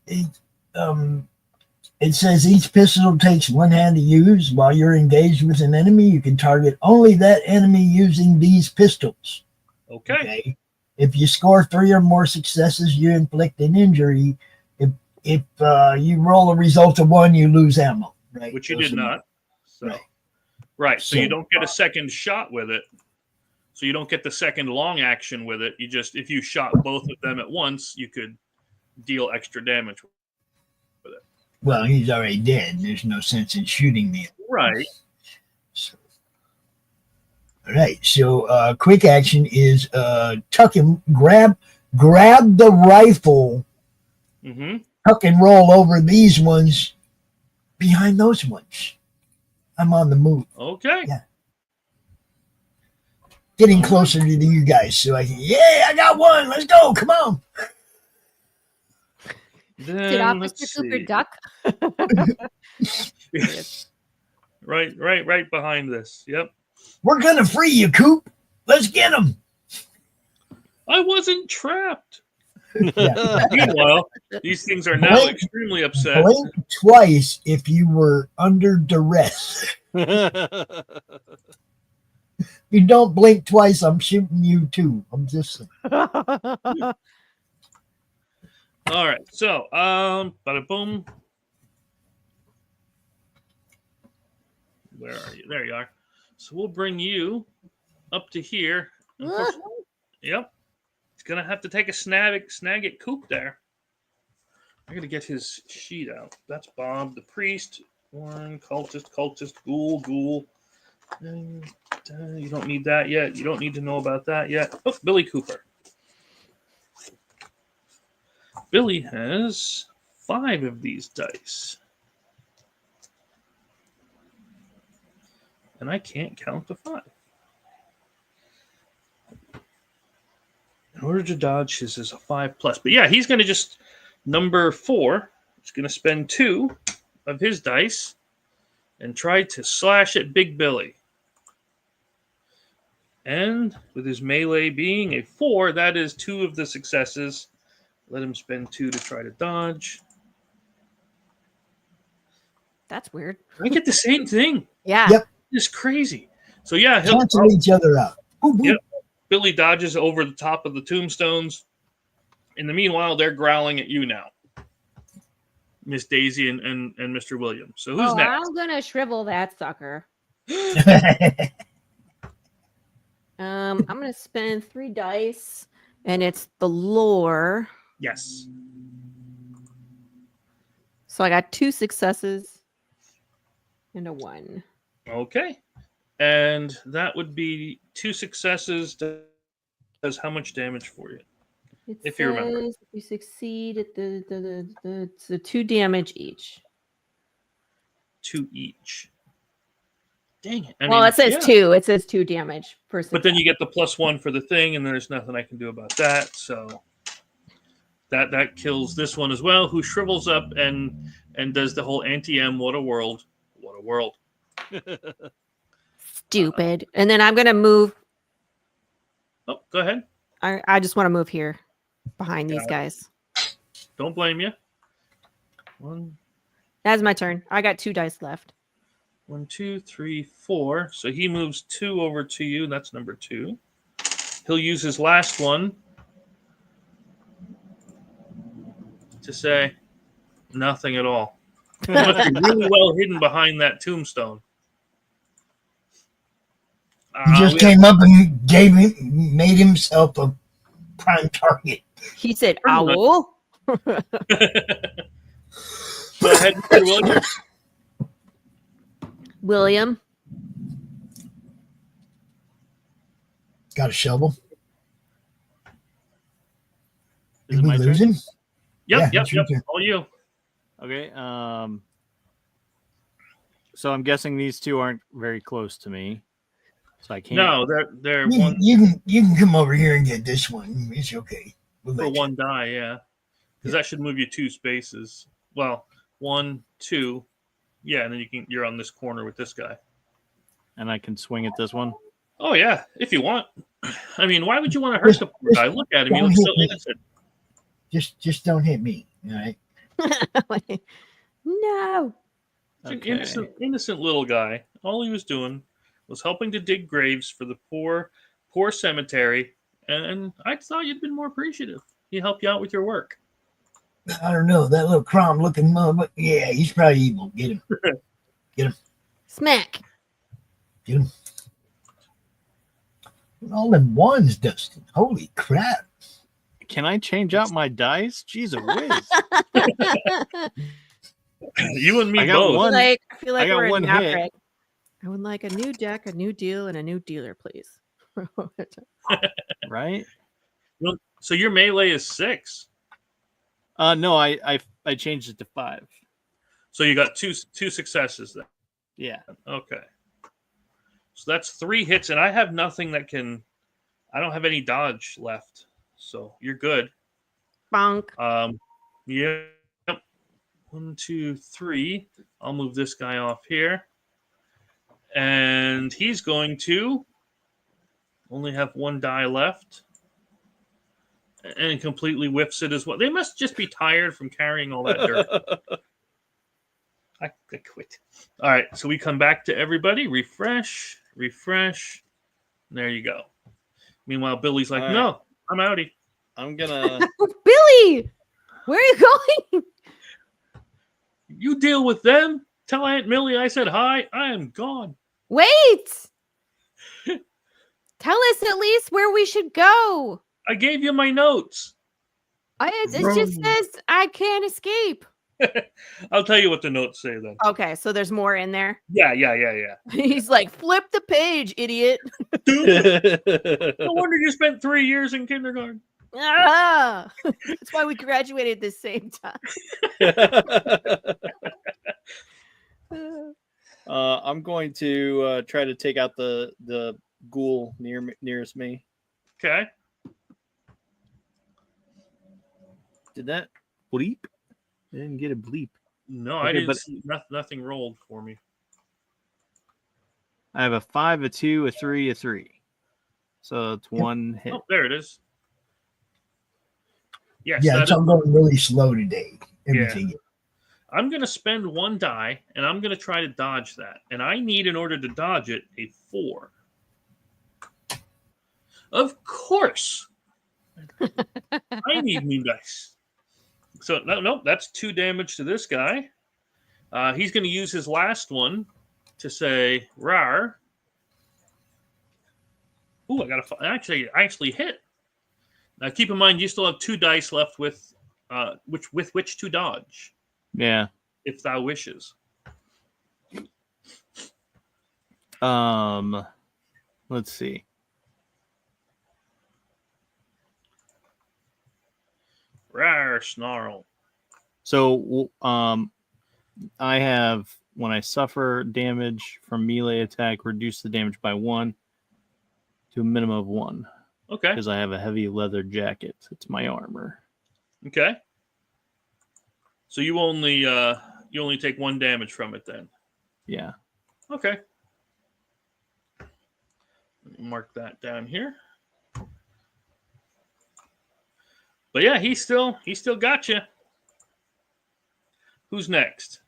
says each pistol takes 1 hand to use. While you're engaged with an enemy, you can target only that enemy using these pistols. Okay. If you score 3 or more successes, you inflict an injury. If you roll a result of 1, you lose ammo. Right. Which you Those did are- not. So. Right. Right. So you So- don't get a second shot with it. So you don't get the second long action with it. You just, if you shot both of them at once, you could deal extra damage. Well, he's already dead. There's no sense in shooting me. Right. So, all right. So quick action is tuck and grab the rifle, Mm-hmm. tuck and roll over these ones behind those ones. I'm on the move. Okay. Yeah. Getting closer to you guys so I can, I got 1. Let's go. Come on. Then, Did let's Officer Cooper see. duck? right behind this. Yep. We're going to free you, Coop. Let's get him. I wasn't trapped. Yeah. Meanwhile, these things are now Blink. extremely upset. Blink twice if you were under duress. You don't blink twice, I'm shooting you too. I'm just saying. All right. So, bada boom. Where are you? There you are. So we'll bring you up to here. Yep. He's gonna have to take a snag at Coop there. I gotta get his sheet out. That's Bob the priest. One cultist, ghoul. You don't need that yet. You don't need to know about that yet. Oh, Billy Cooper. Billy has 5 of these dice. And I can't count to 5. In order to dodge, his is a 5+. But yeah, he's going to just, number 4, he's going to spend 2 of his dice and try to slash at Big Billy. And with his melee being a 4, that is 2 of the successes. Let him spend 2 to try to dodge. That's weird. I get the same thing. Yeah. Yep. It's crazy. So yeah, Cancel each other out. Boop, boop. Yep. Billy dodges over the top of the tombstones. In the meanwhile, they're growling at you now, Miss Daisy and Mr. Williams. So who's next? I'm gonna shrivel that sucker. I'm gonna spend 3 dice, and it's the lore. Yes. So I got 2 successes and a 1. Okay. And that would be 2 successes. Does how much damage for you? It If you remember. says if you succeed at it's the 2 damage each. 2 each. Dang it. Well, it says 2. It says 2 damage per success. But then you get the +1 for the thing, and there's nothing I can do about that. So that kills this one as well, who shrivels up and does the whole anti-M. What a world! What a world! Stupid. And then I'm gonna move. Oh, go ahead. I just want to move here behind these guys. Don't blame you. 1, That's my turn. I got 2 dice left. 1, 2, 3, 4. So he moves 2 over to you. That's number 2. He'll use his last one to say nothing at all. He must be really well hidden behind that tombstone. He just came up and made himself a prime target. He said, "Owl." Go ahead, Mr. Williams. William. Got a shovel. Is Did it we my lose turn? him? Yeah, Yep. it's your turn. All you. Okay. So I'm guessing these two aren't very close to me, so I can't. No, they're You, one you can come over here and get this one. It's okay. We'll for let you. 1 die. Yeah, because that should move you 2 spaces. Well, 1, 2. Yeah, and then you're on this corner with this guy. And I can swing at this one. Oh yeah, if you want. I mean, why would you want to hurt the poor guy? Look at him; he looks so innocent. Just don't hit me. All right. No. An innocent little guy. All he was doing was helping to dig graves for the poor cemetery, and I thought you'd been more appreciative. He helped you out with your work. I don't know that little crom looking mother. Yeah, he's probably evil. Get him. Get him. Smack. Get him. All them ones, Dustin. Holy crap! Can I change out my dice? Jeez, a whiz. You and me I got both. one. I feel like I got we're one in hit. Maverick. I would like a new deck, a new deal, and a new dealer, please. Right? Well, so your melee is 6. No, I changed it to 5. So you got two successes then. Yeah. Okay. So that's 3 hits, and I have nothing that can. I don't have any dodge left, so you're good. Bonk. Yep. 1, 2, 3. I'll move this guy off here, and he's going to only have 1 die left, and completely whiffs it as well. They must just be tired from carrying all that dirt. I quit. All right, so we come back to everybody. Refresh. There you go. Meanwhile, Billy's like, All right. no, I'm outie. I'm gonna. Billy, where are you going? You deal with them. Tell Aunt Millie I said hi. I am gone. Wait. Tell us at least where we should go. I gave you my notes. It just says I can't escape. I'll tell you what the notes say then. Okay, so there's more in there. Yeah. He's like, flip the page, idiot. No wonder you spent 3 years in kindergarten. Ah, that's why we graduated at the same time. I'm going to try to take out the ghoul nearest me. Okay. Did that bleep? I didn't get a bleep. No, Okay, I didn't but- see nothing rolled for me. I have a 5, a 2, a 3, a 3. So it's 1 hit. Oh, there it is. Yes, Yeah, that it's is- all going really slow today. Everything. I'm going to spend 1 die, and I'm going to try to dodge that. And I need, in order to dodge it, a 4. Of course. I need new dice. So, no, that's 2 damage to this guy. He's going to use his last one to say, rar. Ooh, I actually hit. Now, keep in mind, you still have 2 dice left with which to dodge, Yeah. if thou wishes. Let's see. Rawr, snarl. So, I have, when I suffer damage from melee attack, reduce the damage by 1 to a minimum of 1. Okay. Because I have a heavy leather jacket. It's my armor. Okay. So you only take 1 damage from it then. Yeah. Okay. Let me mark that down here. But yeah, he still got you. Who's next?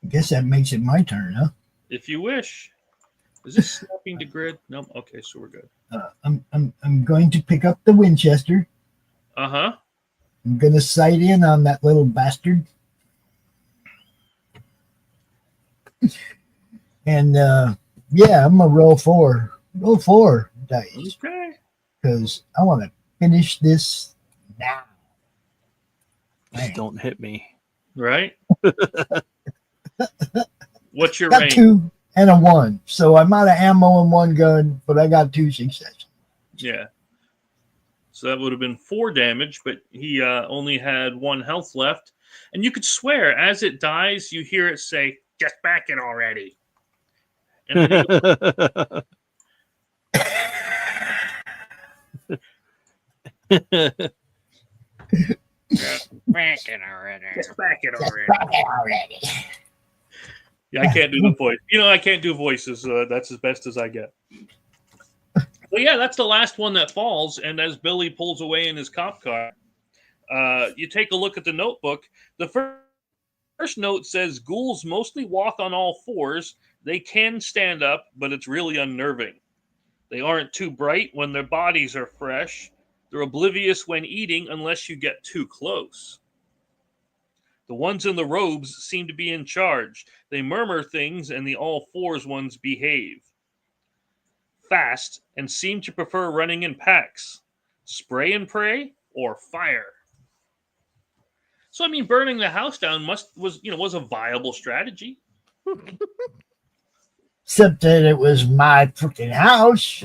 I guess that makes it my turn, huh? If you wish. Is this snapping to grid? No. Okay, so we're good. I'm going to pick up the Winchester. Uh-huh. I'm going to sight in on that little bastard. And yeah, I'm gonna roll 4 dice Okay. because I want to finish this now. Just Man. don't hit me. Right? What's your Got range? 2 and a 1, so I'm out of ammo in 1 gun, but I got 2 successes. Yeah. So that would have been 4 damage, but he only had 1 health left. And you could swear, as it dies, you hear it say, "Just back it already." And then Just back it already. just back it Just already. fuck it already. Yeah, I can't do the voice. I can't do voices. That's as best as I get. But yeah, that's the last one that falls. And as Billy pulls away in his cop car, you take a look at the notebook. The first note says, "Ghouls mostly walk on all 4s. They can stand up, but it's really unnerving. They aren't too bright when their bodies are fresh. They're oblivious when eating unless you get too close. The ones in the robes seem to be in charge. They murmur things and the all 4s ones behave. Fast and seem to prefer running in packs. Spray and pray or fire." So I mean, burning the house down was a viable strategy. Except that it was my freaking house.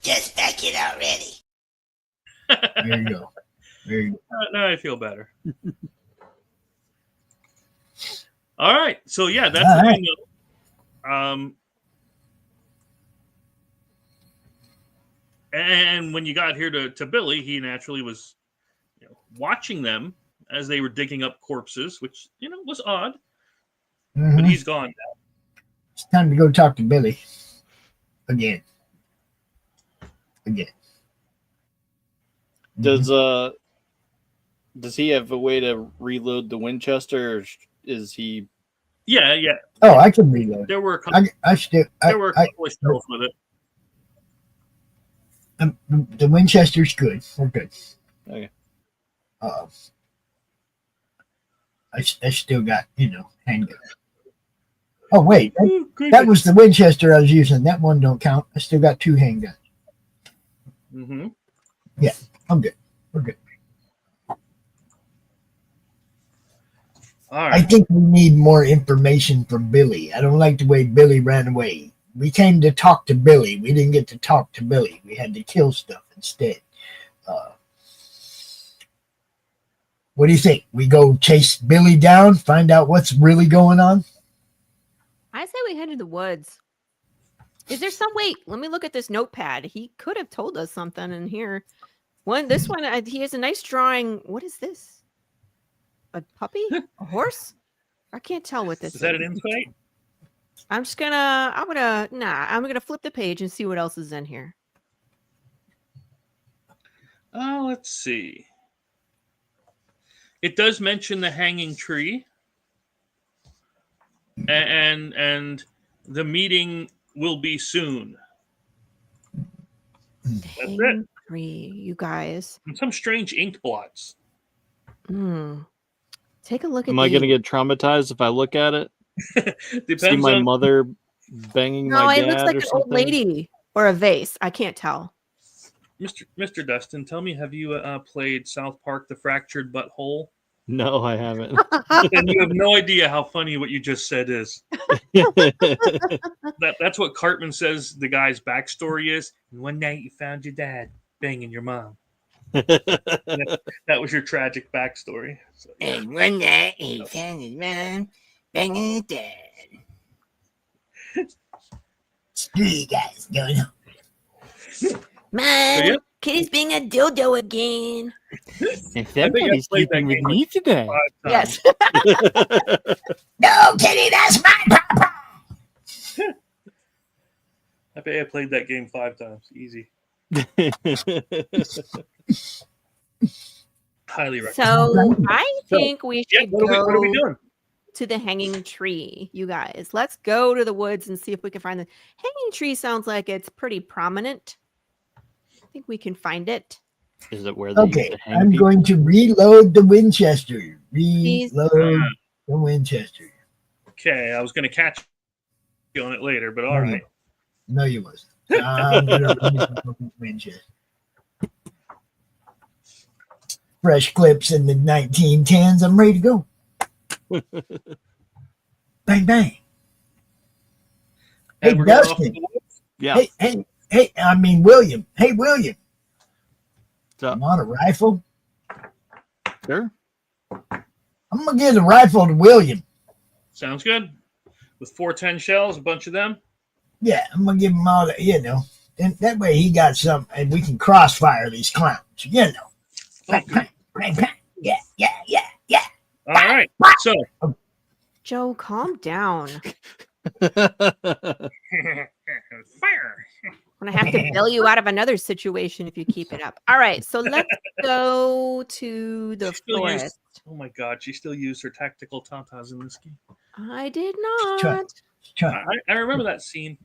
Just back it already. There you go. There you go. Now I feel better. All right, so yeah, that's All what right. you know. And when you got here to Billy, he naturally was watching them as they were digging up corpses, which was odd. But Mhm. he's gone now. It's time to go talk to Billy again. Does he have a way to reload the Winchester, or is he? Yeah. Oh, I can reload. There were a couple, I still. there were a couple of shells with it. The Winchester's good. We're good. Okay. I still got handgun. Oh wait, Ooh, that was the Winchester I was using. That one don't count. I still got 2 handguns. Mm-hmm. I'm good. We're good. All I right. think we need more information from Billy. I don't like the way Billy ran away. We came to talk to Billy. We didn't get to talk to Billy. We had to kill stuff instead. What do you think? We go chase Billy down, find out what's really going on? I say we head to the woods. Is there some wait? Let me look at this notepad. He could have told us something in here. This one, he has a nice drawing. What is this? A puppy? A horse? I can't tell what this is. Is that an insight? I'm gonna flip the page and see what else is in here. Let's see. It does mention the hanging tree, and the meeting will be soon. That's it. Tree, you guys. And some strange ink blots. Take a look at Am I going to get traumatized if I look at it? Depends See my on mother banging No, my it dad looks like or an something? old lady or a vase. I can't tell. Mr. Dustin. Tell me, have you played South Park: The Fractured Butthole? No, I haven't. And you have no idea how funny what you just said is. That's what Cartman says the guy's backstory is. And one night you found your dad banging your mom. That was your tragic backstory. So, yeah. And one night he found his mom banging his dad. Screw you guys going home. Mom, yeah. Kitty's being a dildo again. And I think I played that game like today. 5 times. Yes. No, Kitty, that's my papa. I bet I played that game 5 times. Easy. Highly recommend. So I think we Yeah, should what are we go doing? to the hanging tree, you guys. Let's go to the woods and see if we can find the hanging tree. Sounds like it's pretty prominent. I think we can find it. Is it where they used Okay, to hang I'm people? going to reload the Winchester. Please. Reload the Winchester. Okay, I was going to catch you on it later, but all No, right. No, you wasn't. I'm going to reload the Winchester. Fresh clips in the 1910s. I'm ready to go. Bang, bang. Hey, And we're going off Dustin. the woods? Yeah. Hey, I mean, William. Hey, William. So, You want a rifle? sure. I'm going to give the rifle to William. Sounds good. With 410 shells, a bunch of them. Yeah, I'm going to give him all that, And that way he got some, and we can crossfire these clowns, Bang, bang, bang, bang. Yeah. All right. So, Joe, calm down. fire. I'm gonna have to bail you out of another situation if you keep it up. All right, so let's go to the forest. Oh my God, she still used her tactical tatas in this game. I did Try. not. Try. I remember that scene.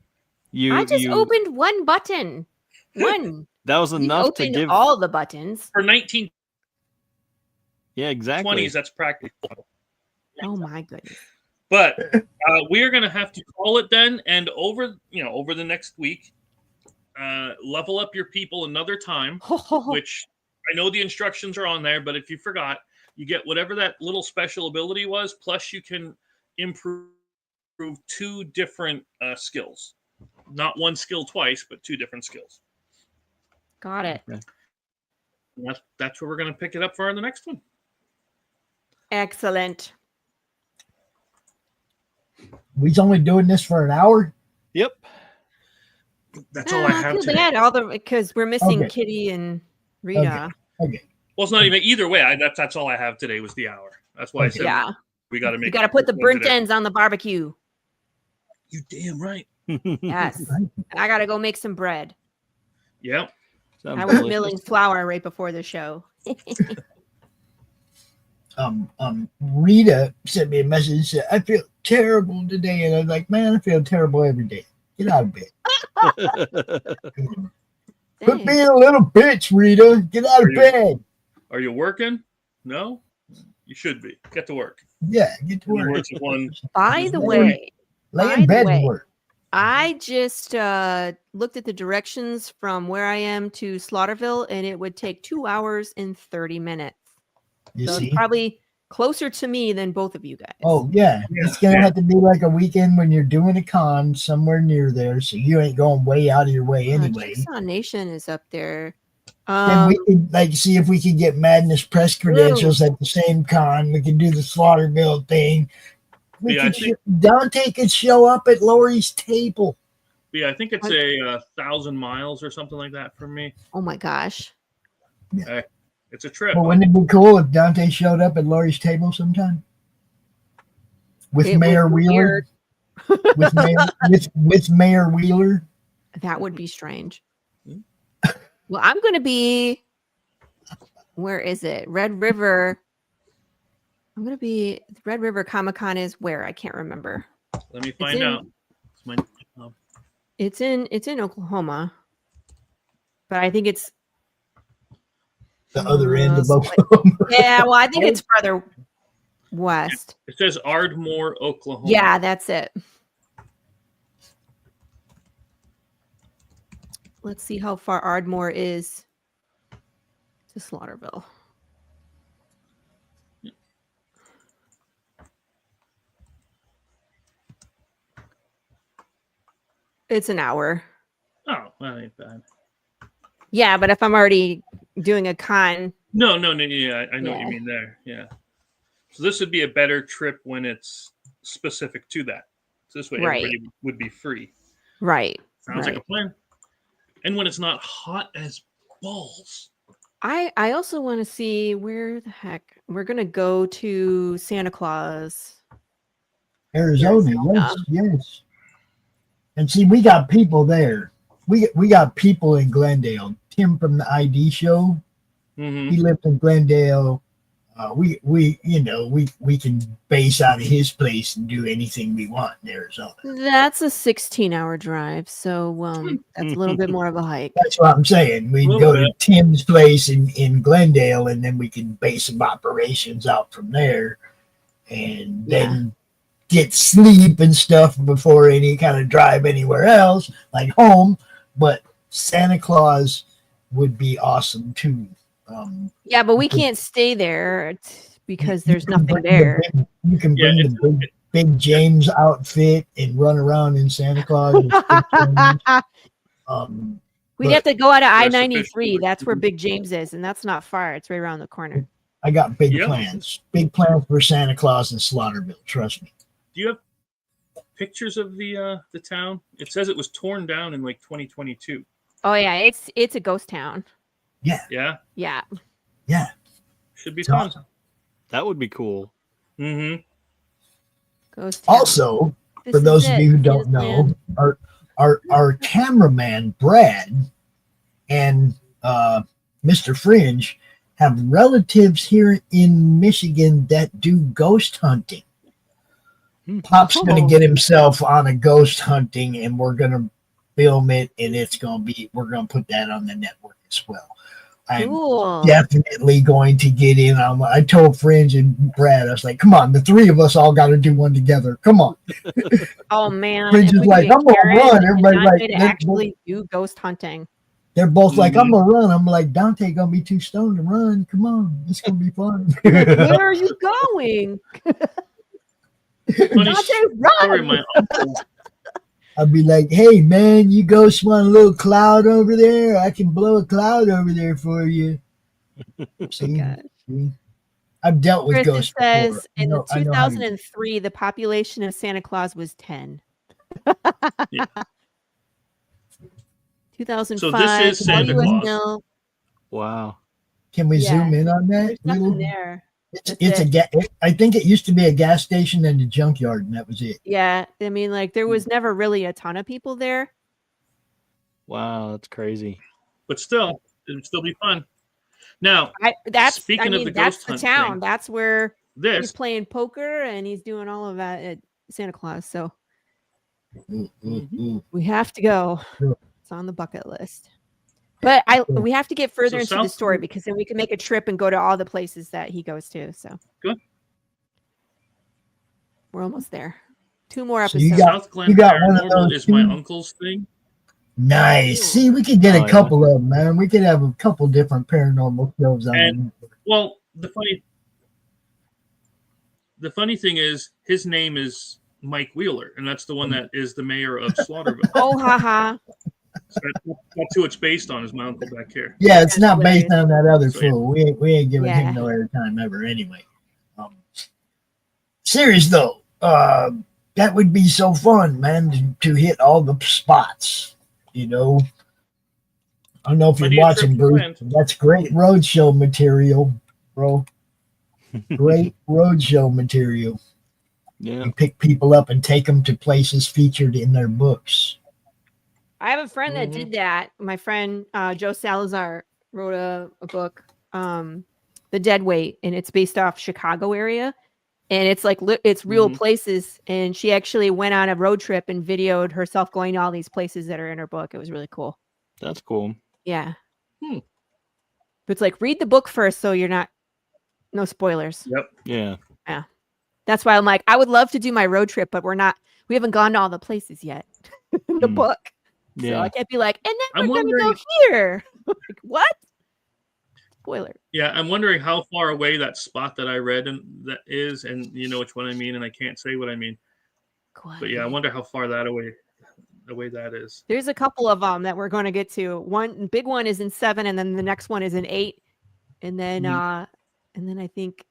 I just opened one button. One. That was You enough to opened give. all the buttons. For 1920s, Yeah, exactly. that's practical. Oh my goodness. But we are going to have to call it then, and over the next week, level up your people another time. Which I know the instructions are on there, but if you forgot, you get whatever that little special ability was, plus you can improve 2 different skills. Not one skill twice, but 2 different skills. Got it. Okay. And that's where we're going to pick it up for the next one. Excellent. We's only doing this for an hour? Yep. That's all I have Too today. bad, because we're missing Okay. Kitty and Rita. Okay. Well, it's not even either way. That's all I have today was the hour. That's why I said Yeah. we got to make. You got to put the burnt today. ends on the barbecue. You damn right. Yes. And I got to go make some bread. Yep. Sounds I was delicious. milling flour right before the show. Rita sent me a message and said, I feel terrible today. And I was like, man, I feel terrible every day. Get out of bed. Quit Dang. being a little bitch, Rita. Get out of bed. Are you working? No. You should be. Get to work. Yeah, get to In the work. words of one. By the way, Lay in bed and work. I just looked at the directions from where I am to Slaughterville, and it would take 2 hours and 30 minutes. You So see? it's probably closer to me than both of you guys. Oh, yeah. It's going to have to be like a weekend when you're doing a con somewhere near there. So you ain't going way out of your way anyway. Jigsaw Nation is up there. Then we could see if we could get Madness press credentials at the same con. We could do the Slaughterville thing. Dante could show up at Lori's table. Yeah, I think it's a 1,000 miles or something like that from me. Oh my gosh. It's a trip. Well, wouldn't it be cool if Dante showed up at Lori's table sometime? With It Mayor would be Wheeler? with Mayor Wheeler? That would be strange. Well, I'm going to be, where is it? Red River. I'm going to be, Red River Comic-Con is where? I can't remember. Let me find out. It's in Oklahoma. But I think it's the other end of Oklahoma. Yeah, well, I think it's further west. It says Ardmore, Oklahoma. Yeah, that's it. Let's see how far Ardmore is to Slaughterville. It's an hour. Oh, well, ain't bad. Yeah, but if I'm already doing a con. No. Yeah, I know what Yeah. you mean there. Yeah. So this would be a better trip when it's specific to that. So this way, Right. everybody would be free. Right. Sounds like a plan. And when it's not hot as balls. I also want to see where the heck we're gonna go to Santa Claus. Arizona, yes. And see, we got people there. We got people in Glendale. Tim from the ID show, Mm-hmm. he lives in Glendale. We can base out of his place and do anything we want in Arizona. That's a 16-hour drive, so that's a little bit more of a hike. That's what I'm saying. We go to Tim's place in Glendale, and then we can base some operations out from there, and then get sleep and stuff before any kind of drive anywhere else, like home. But Santa Claus would be awesome too. Yeah, but we can't stay there because there's nothing there. You can bring the big James outfit and run around in Santa Claus. We'd have to go out of I-93. That's where Big James is, and that's not far. It's right around the corner. I got big plans. Big plans for Santa Claus in Slaughterville. Trust me. Do you have pictures of the town? It says it was torn down in like 2022. Oh yeah, it's a ghost town. Yeah. Yeah. Should be fun. Awesome. That would be cool. Mm-hmm. Ghost town. Also, for those of you who don't know, our cameraman Brad and Mr. Fringe have relatives here in Michigan that do ghost hunting. Pop's going to get himself on a ghost hunting, and we're going to film it, and we're going to put that on the network as well. I'm definitely going to get in on. I told Fringe and Brad, I was like, "Come on, the three of us all got to do one together. Come on." Oh man, Fringe is like, "I'm gonna run." Everybody's like, actually do ghost hunting. They're both like, "I'm gonna run." I'm like, Dante gonna be too stoned to run. Come on, it's gonna be fun. Where are you going? Dante, run! I'd be like, "Hey man, you ghosts want a little cloud over there? I can blow a cloud over there for you." See? I've dealt with ghosts says before. In 2003, the population of Santa Claus was 10. 2005. So this is Santa Claus. Wow. Can we zoom in on that? There's nothing there. I think it used to be a gas station and a junkyard, and that was it. Yeah, I mean, like there was never really a ton of people there. Wow, that's crazy. But still, it'd still be fun. Now, that's the ghost hunt town. thing, that's where he's playing poker and he's doing all of that at Santa Claus. So we have to go. It's on the bucket list. But we have to get further into the story because then we can make a trip and go to all the places that he goes to. So good. We're almost there. 2 more episodes. So South Glen Paranormal is my uncle's thing. Nice. See, we could get a couple of them, man. We could have a couple different paranormal shows on. Well, the funny thing is, his name is Mike Wheeler, and that's the one that is the mayor of Slaughterville. Oh, haha. So that's who it's based on, is my uncle back here. Yeah, it's not based on that other fool. We ain't giving him no airtime ever anyway. Serious though, that would be so fun, man, to hit all the spots. You know, I don't know if you're watching, Bruce. That's great roadshow material, bro. Great roadshow material. Yeah, you pick people up and take them to places featured in their books. I have a friend that did that. My friend Joe Salazar wrote a book, The Dead Weight, and it's based off Chicago area. And it's like it's real places. And she actually went on a road trip and videoed herself going to all these places that are in her book. It was really cool. That's cool. Yeah. But it's like read the book first so you're not no spoilers. Yep. Yeah. Yeah. That's why I'm like, I would love to do my road trip, but we haven't gone to all the places yet in the book. Yeah. So I can't be like, and then we're going to go here. Like, what? Spoiler. Yeah, I'm wondering how far away that spot that I read that is, and you know which one I mean, and I can't say what I mean. But yeah, I wonder how far that away the way that is. There's a couple of them that we're going to get to. One big one is in 7, and then the next one is in 8, and then I think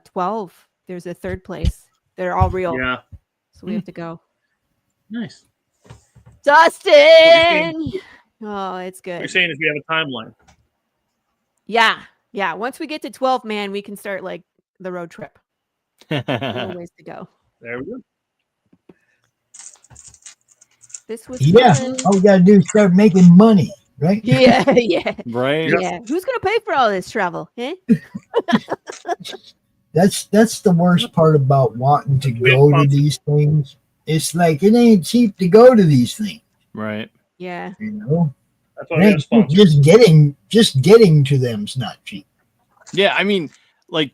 12. There's a third place. They're all real. Yeah. So we have to go. Nice. Dustin. Oh, it's good. What you're saying is we have a timeline. Yeah. Yeah. Once we get to 12, man, we can start like the road trip. A little ways to go. There we go. This was Yeah. All we gotta do is start making money, right? Yeah, yeah. Right. Yeah. Who's gonna pay for all this travel? Eh? That's the worst part about wanting to go to these things. It's like it ain't cheap to go to these things. Right. Yeah. You know? That's why we have sponsors. Just getting to them's not cheap. Yeah, I mean, like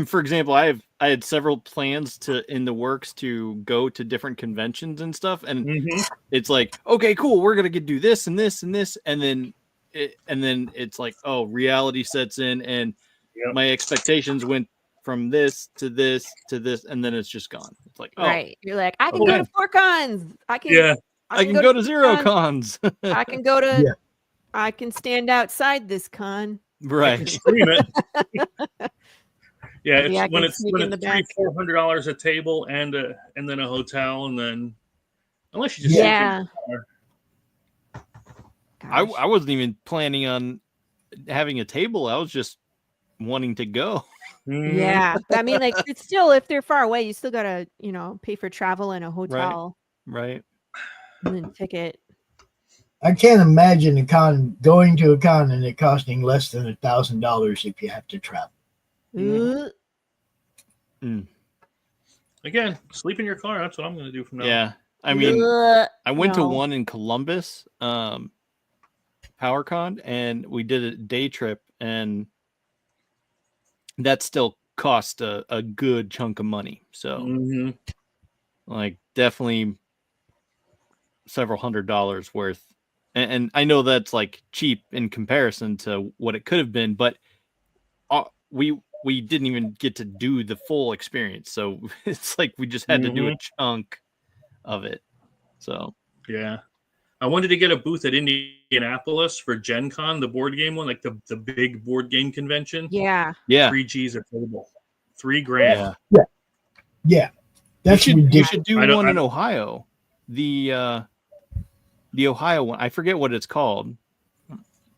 for example, I had several plans in the works to go to different conventions and stuff, and it's like, okay, cool, we're gonna do this and this and this, and then it's like, oh, reality sets in, and my expectations went from this to this to this, and then it's just gone. It's like, oh, right, you're like, I can go to 4 cons. I can go to 0 cons. I can go to I can stand outside this con. Right. Stream it. Yeah, it's when it's $300-$400 a table and then a hotel, and then unless you just I wasn't even planning on having a table. I was just wanting to go. Yeah, I mean, like, it's still, if they're far away, you still gotta, pay for travel and a hotel, right, and then ticket. I can't imagine going to a con and it costing less than $1,000 if you have to travel. Again, sleep in your car. That's what I'm going to do from now on. Yeah, I mean, I went to one in Columbus, PowerCon, and we did a day trip, and that still cost a good chunk of money. So, like, definitely several $100s worth. And I know that's like cheap in comparison to what it could have been, but we didn't even get to do the full experience. So it's like we just had to do a chunk of it. So yeah, I wanted to get a booth at Indianapolis for Gen Con, the board game one, like the big board game convention. Yeah. 3 G's a table, $3,000. Yeah. That's ridiculous. You should do one in Ohio. The Ohio one. I forget what it's called.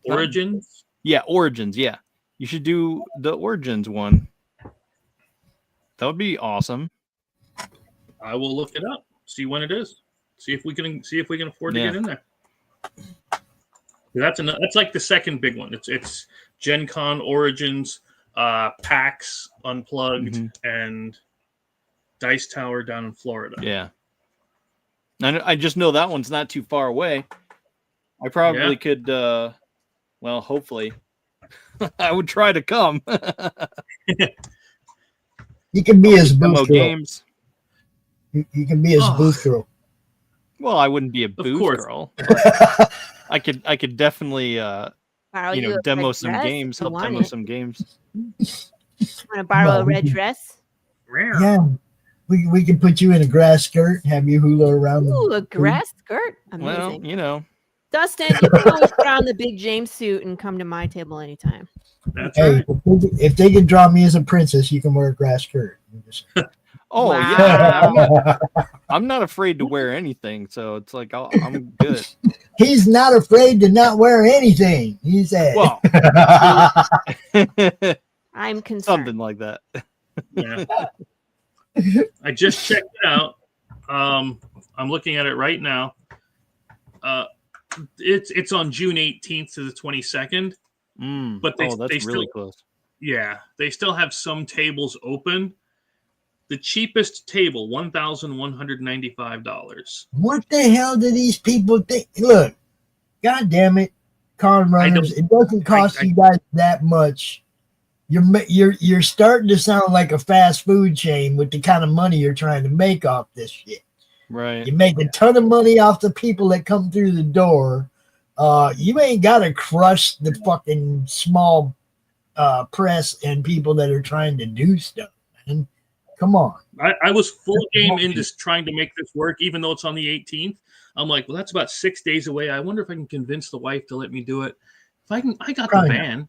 Origins? Yeah, Origins. Yeah. You should do the Origins one. That would be awesome. I will look it up. See when it is. See if we can afford to get in there. That's like the second big one. It's Gen Con, Origins, PAX Unplugged, and Dice Tower down in Florida. Yeah. I just know that one's not too far away. I probably could, hopefully. I would try to come. You can be his booth girl. Games. You can be his booth girl. Well, I wouldn't be a booth girl. I could definitely, demo some games, help demo some games. Want to borrow a red dress? Yeah. We can put you in a grass skirt, have you hula around. Ooh, a grass skirt? Amazing. Well, Dustin, you can always put on the big James suit and come to my table anytime. That's right. If they can draw me as a princess, you can wear a grass skirt. Yeah. I'm not afraid to wear anything, so it's like I'm good. He's not afraid to not wear anything. He said. Well, I'm concerned. Something like that. Yeah. I just checked it out. I'm looking at it right now. It's on June 18th to the 22nd. But they really still, close. Yeah, they still have some tables open. The cheapest table, $1,195. What the hell do these people think? Look, God damn it, con runners! It doesn't cost you guys that much. You're starting to sound like a fast food chain with the kind of money you're trying to make off this shit. Right. You make a ton of money off the people that come through the door. You ain't got to crush the fucking small press and people that are trying to do stuff, man. Come on. I was full game into trying to make this work, even though it's on the 18th. I'm like, well, that's about 6 days away. I wonder if I can convince the wife to let me do it. If I got the van.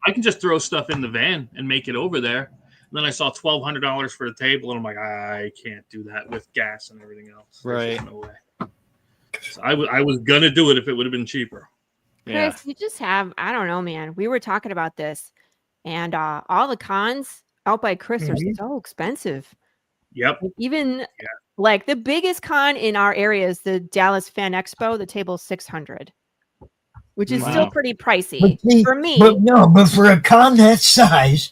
I can just throw stuff in the van and make it over there. And then I saw $1,200 for the table, and I'm like, I can't do that with gas and everything else. Right. There's no way. So I was gonna do it if it would have been cheaper. Yeah. Chris, you just have, I don't know, man. We were talking about this, and all the cons out by Chris are so expensive. Yep. Even like the biggest con in our area is the Dallas Fan Expo. The table's $600, which is still pretty pricey for me. But for a con that size,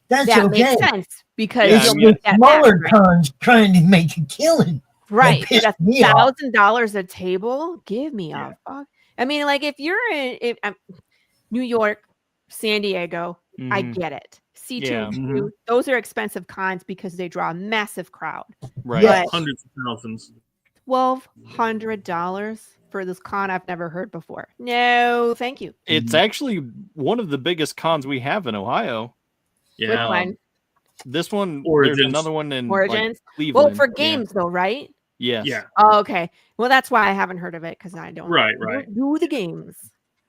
that makes sense because it's the smaller cons trying to make a killing. Right. But $1,000 a table? Give me a fuck. I mean, like if you're in New York, San Diego, I get it. C2, those are expensive cons because they draw a massive crowd. Right. Yeah, hundreds of thousands. $1,200 for this con I've never heard before. No, thank you. It's actually one of the biggest cons we have in Ohio. Yeah. Which one? This one, Origins. There's another one in Origins. Like, Cleveland. Well, for games though, right? Yes. Yeah. Oh, okay. Well, that's why I haven't heard of it because I don't do the games.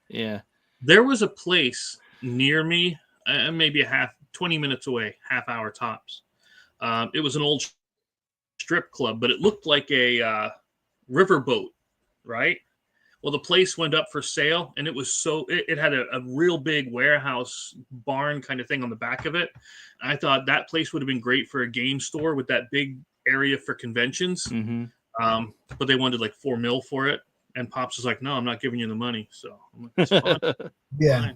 Yeah. There was a place near me, maybe 20 minutes away, half hour tops. It was an old strip club, but it looked like a riverboat, right? Well, the place went up for sale, and it was it had a real big warehouse barn kind of thing on the back of it. I thought that place would have been great for a game store with that big area for conventions. Mm-hmm. But they wanted like $4 million for it. And Pops was like, no, I'm not giving you the money. So I'm like, that's fine. Yeah,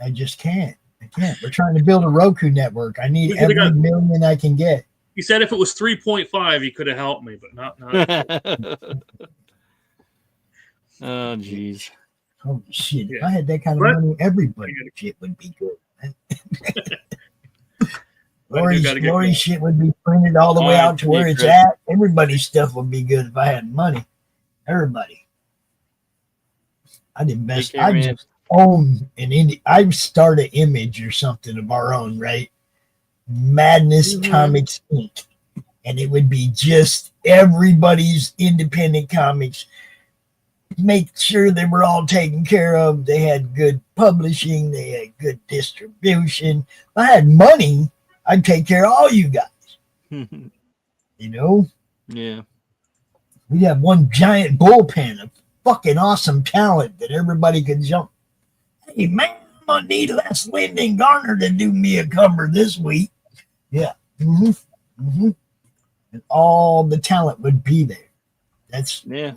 I just can't. I can't. We're trying to build a Roku network. I need every million I can get. He said if it was 3.5, he could have helped me, but not. Oh, jeez. Holy shit. If I had that kind of money, everybody's shit would be good. Lori's shit would be printed all the way out to where it's at. Everybody's stuff would be good if I had money. Everybody. I'd invest. I'd just own an indie. I'd start an Image or something of our own, right? Madness Comics Inc. And it would be just everybody's independent comics. Make sure they were all taken care of. They had good publishing. They had good distribution. If I had money, I'd take care of all you guys. You know? Yeah. We'd have one giant bullpen of fucking awesome talent that everybody could jump. Hey, man, I'm going to need Les Linden Garner to do me a cover this week. Yeah. And all the talent would be there. That's... Yeah.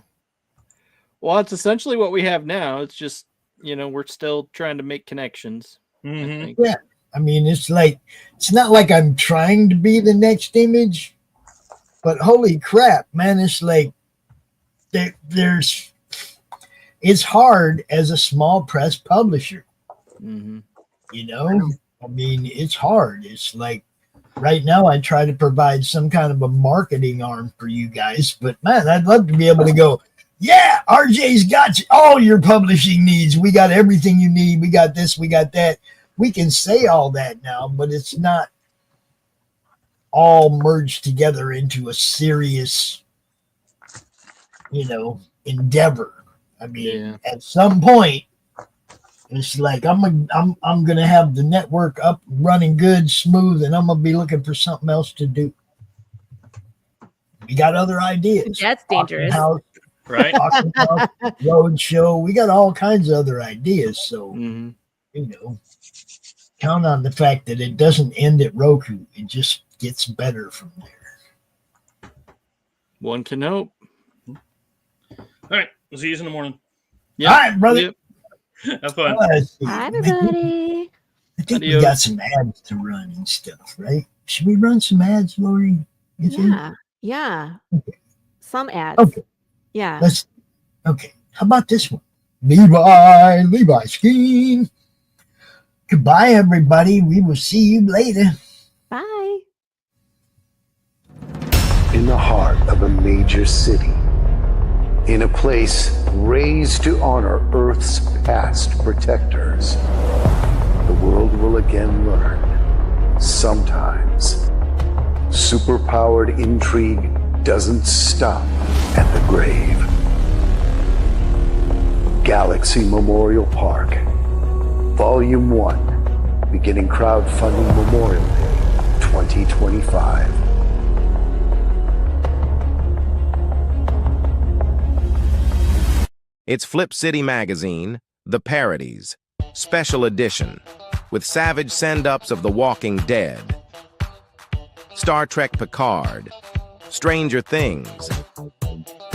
Well, it's essentially what we have now. It's just, we're still trying to make connections. Yeah. I mean, it's not like I'm trying to be the next Image, but holy crap, man, it's like it's hard as a small press publisher. Mm-hmm. I mean, it's hard. It's like right now I try to provide some kind of a marketing arm for you guys, but man, I'd love to be able to go, yeah, RJ's got all your publishing needs. We got everything you need. We got this, we got that. We can say all that now, but it's not all merged together into a serious, endeavor. I mean, at some point, it's like I'm gonna have the network up, running good, smooth, and I'm gonna be looking for something else to do. We got other ideas. That's dangerous. Right? Road show. We got all kinds of other ideas. So, count on the fact that it doesn't end at Roku. It just gets better from there. One can hope. All right. We'll see you in the morning. Yeah. All right, brother. Yep. Have fun. Hi, everybody. I think we got some ads to run and stuff, right? Should we run some ads, Lori? Yeah. Okay. Some ads. Okay. Yeah. Okay. How about this one? Levi Skeen. Goodbye, everybody. We will see you later. Bye. In the heart of a major city, in a place raised to honor Earth's past protectors, the world will again learn. Sometimes superpowered intrigue doesn't stop at the grave. Galaxy Memorial Park, Volume 1, beginning crowdfunding Memorial Day 2025. It's Flip City Magazine, The Parodies, Special Edition, with savage send-ups of The Walking Dead, Star Trek Picard, Stranger Things,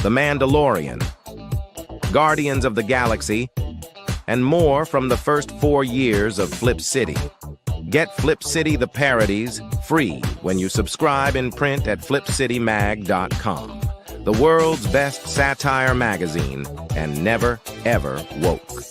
The Mandalorian, Guardians of the Galaxy, and more from the first 4 years of Flip City. Get Flip City The Parodies free when you subscribe in print at flipcitymag.com. The world's best satire magazine, and never, ever woke.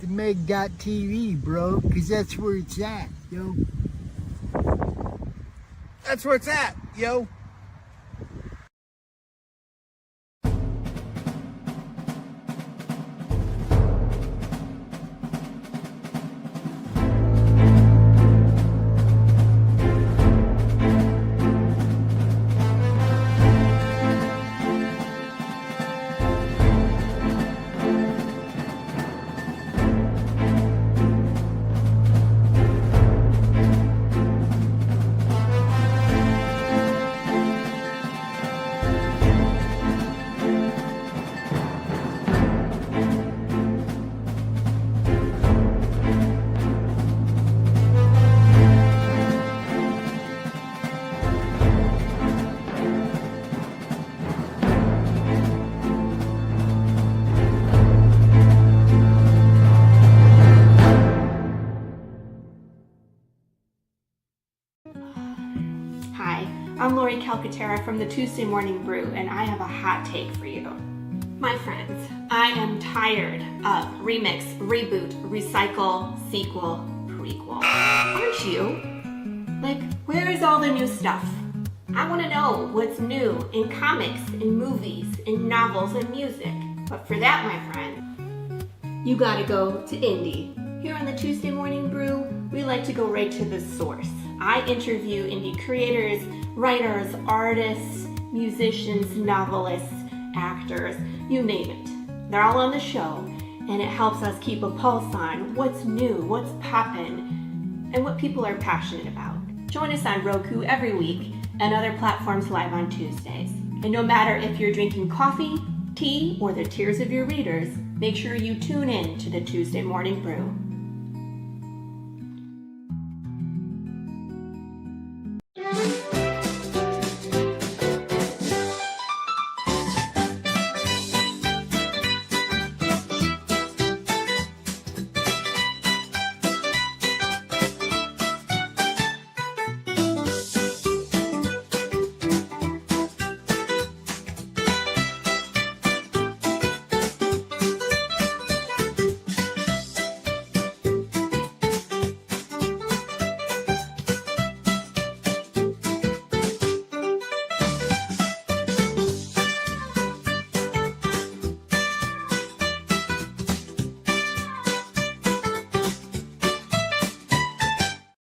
The Meg.TV, bro, because that's where it's at, yo. That's where it's at, yo. Hi, I'm Lori Calcaterra from the Tuesday Morning Brew, and I have a hot take for you. My friends, I am tired of remix, reboot, recycle, sequel, prequel. Aren't you? Like, where is all the new stuff? I want to know what's new in comics, in movies, in novels, and music. But for that, my friend, you gotta go to indie. Here on the Tuesday Morning Brew, we like to go right to the source. I interview indie creators, writers, artists, musicians, novelists, actors, you name it. They're all on the show, and it helps us keep a pulse on what's new, what's poppin', and what people are passionate about. Join us on Roku every week and other platforms live on Tuesdays. And no matter if you're drinking coffee, tea, or the tears of your readers, make sure you tune in to the Tuesday Morning Brew.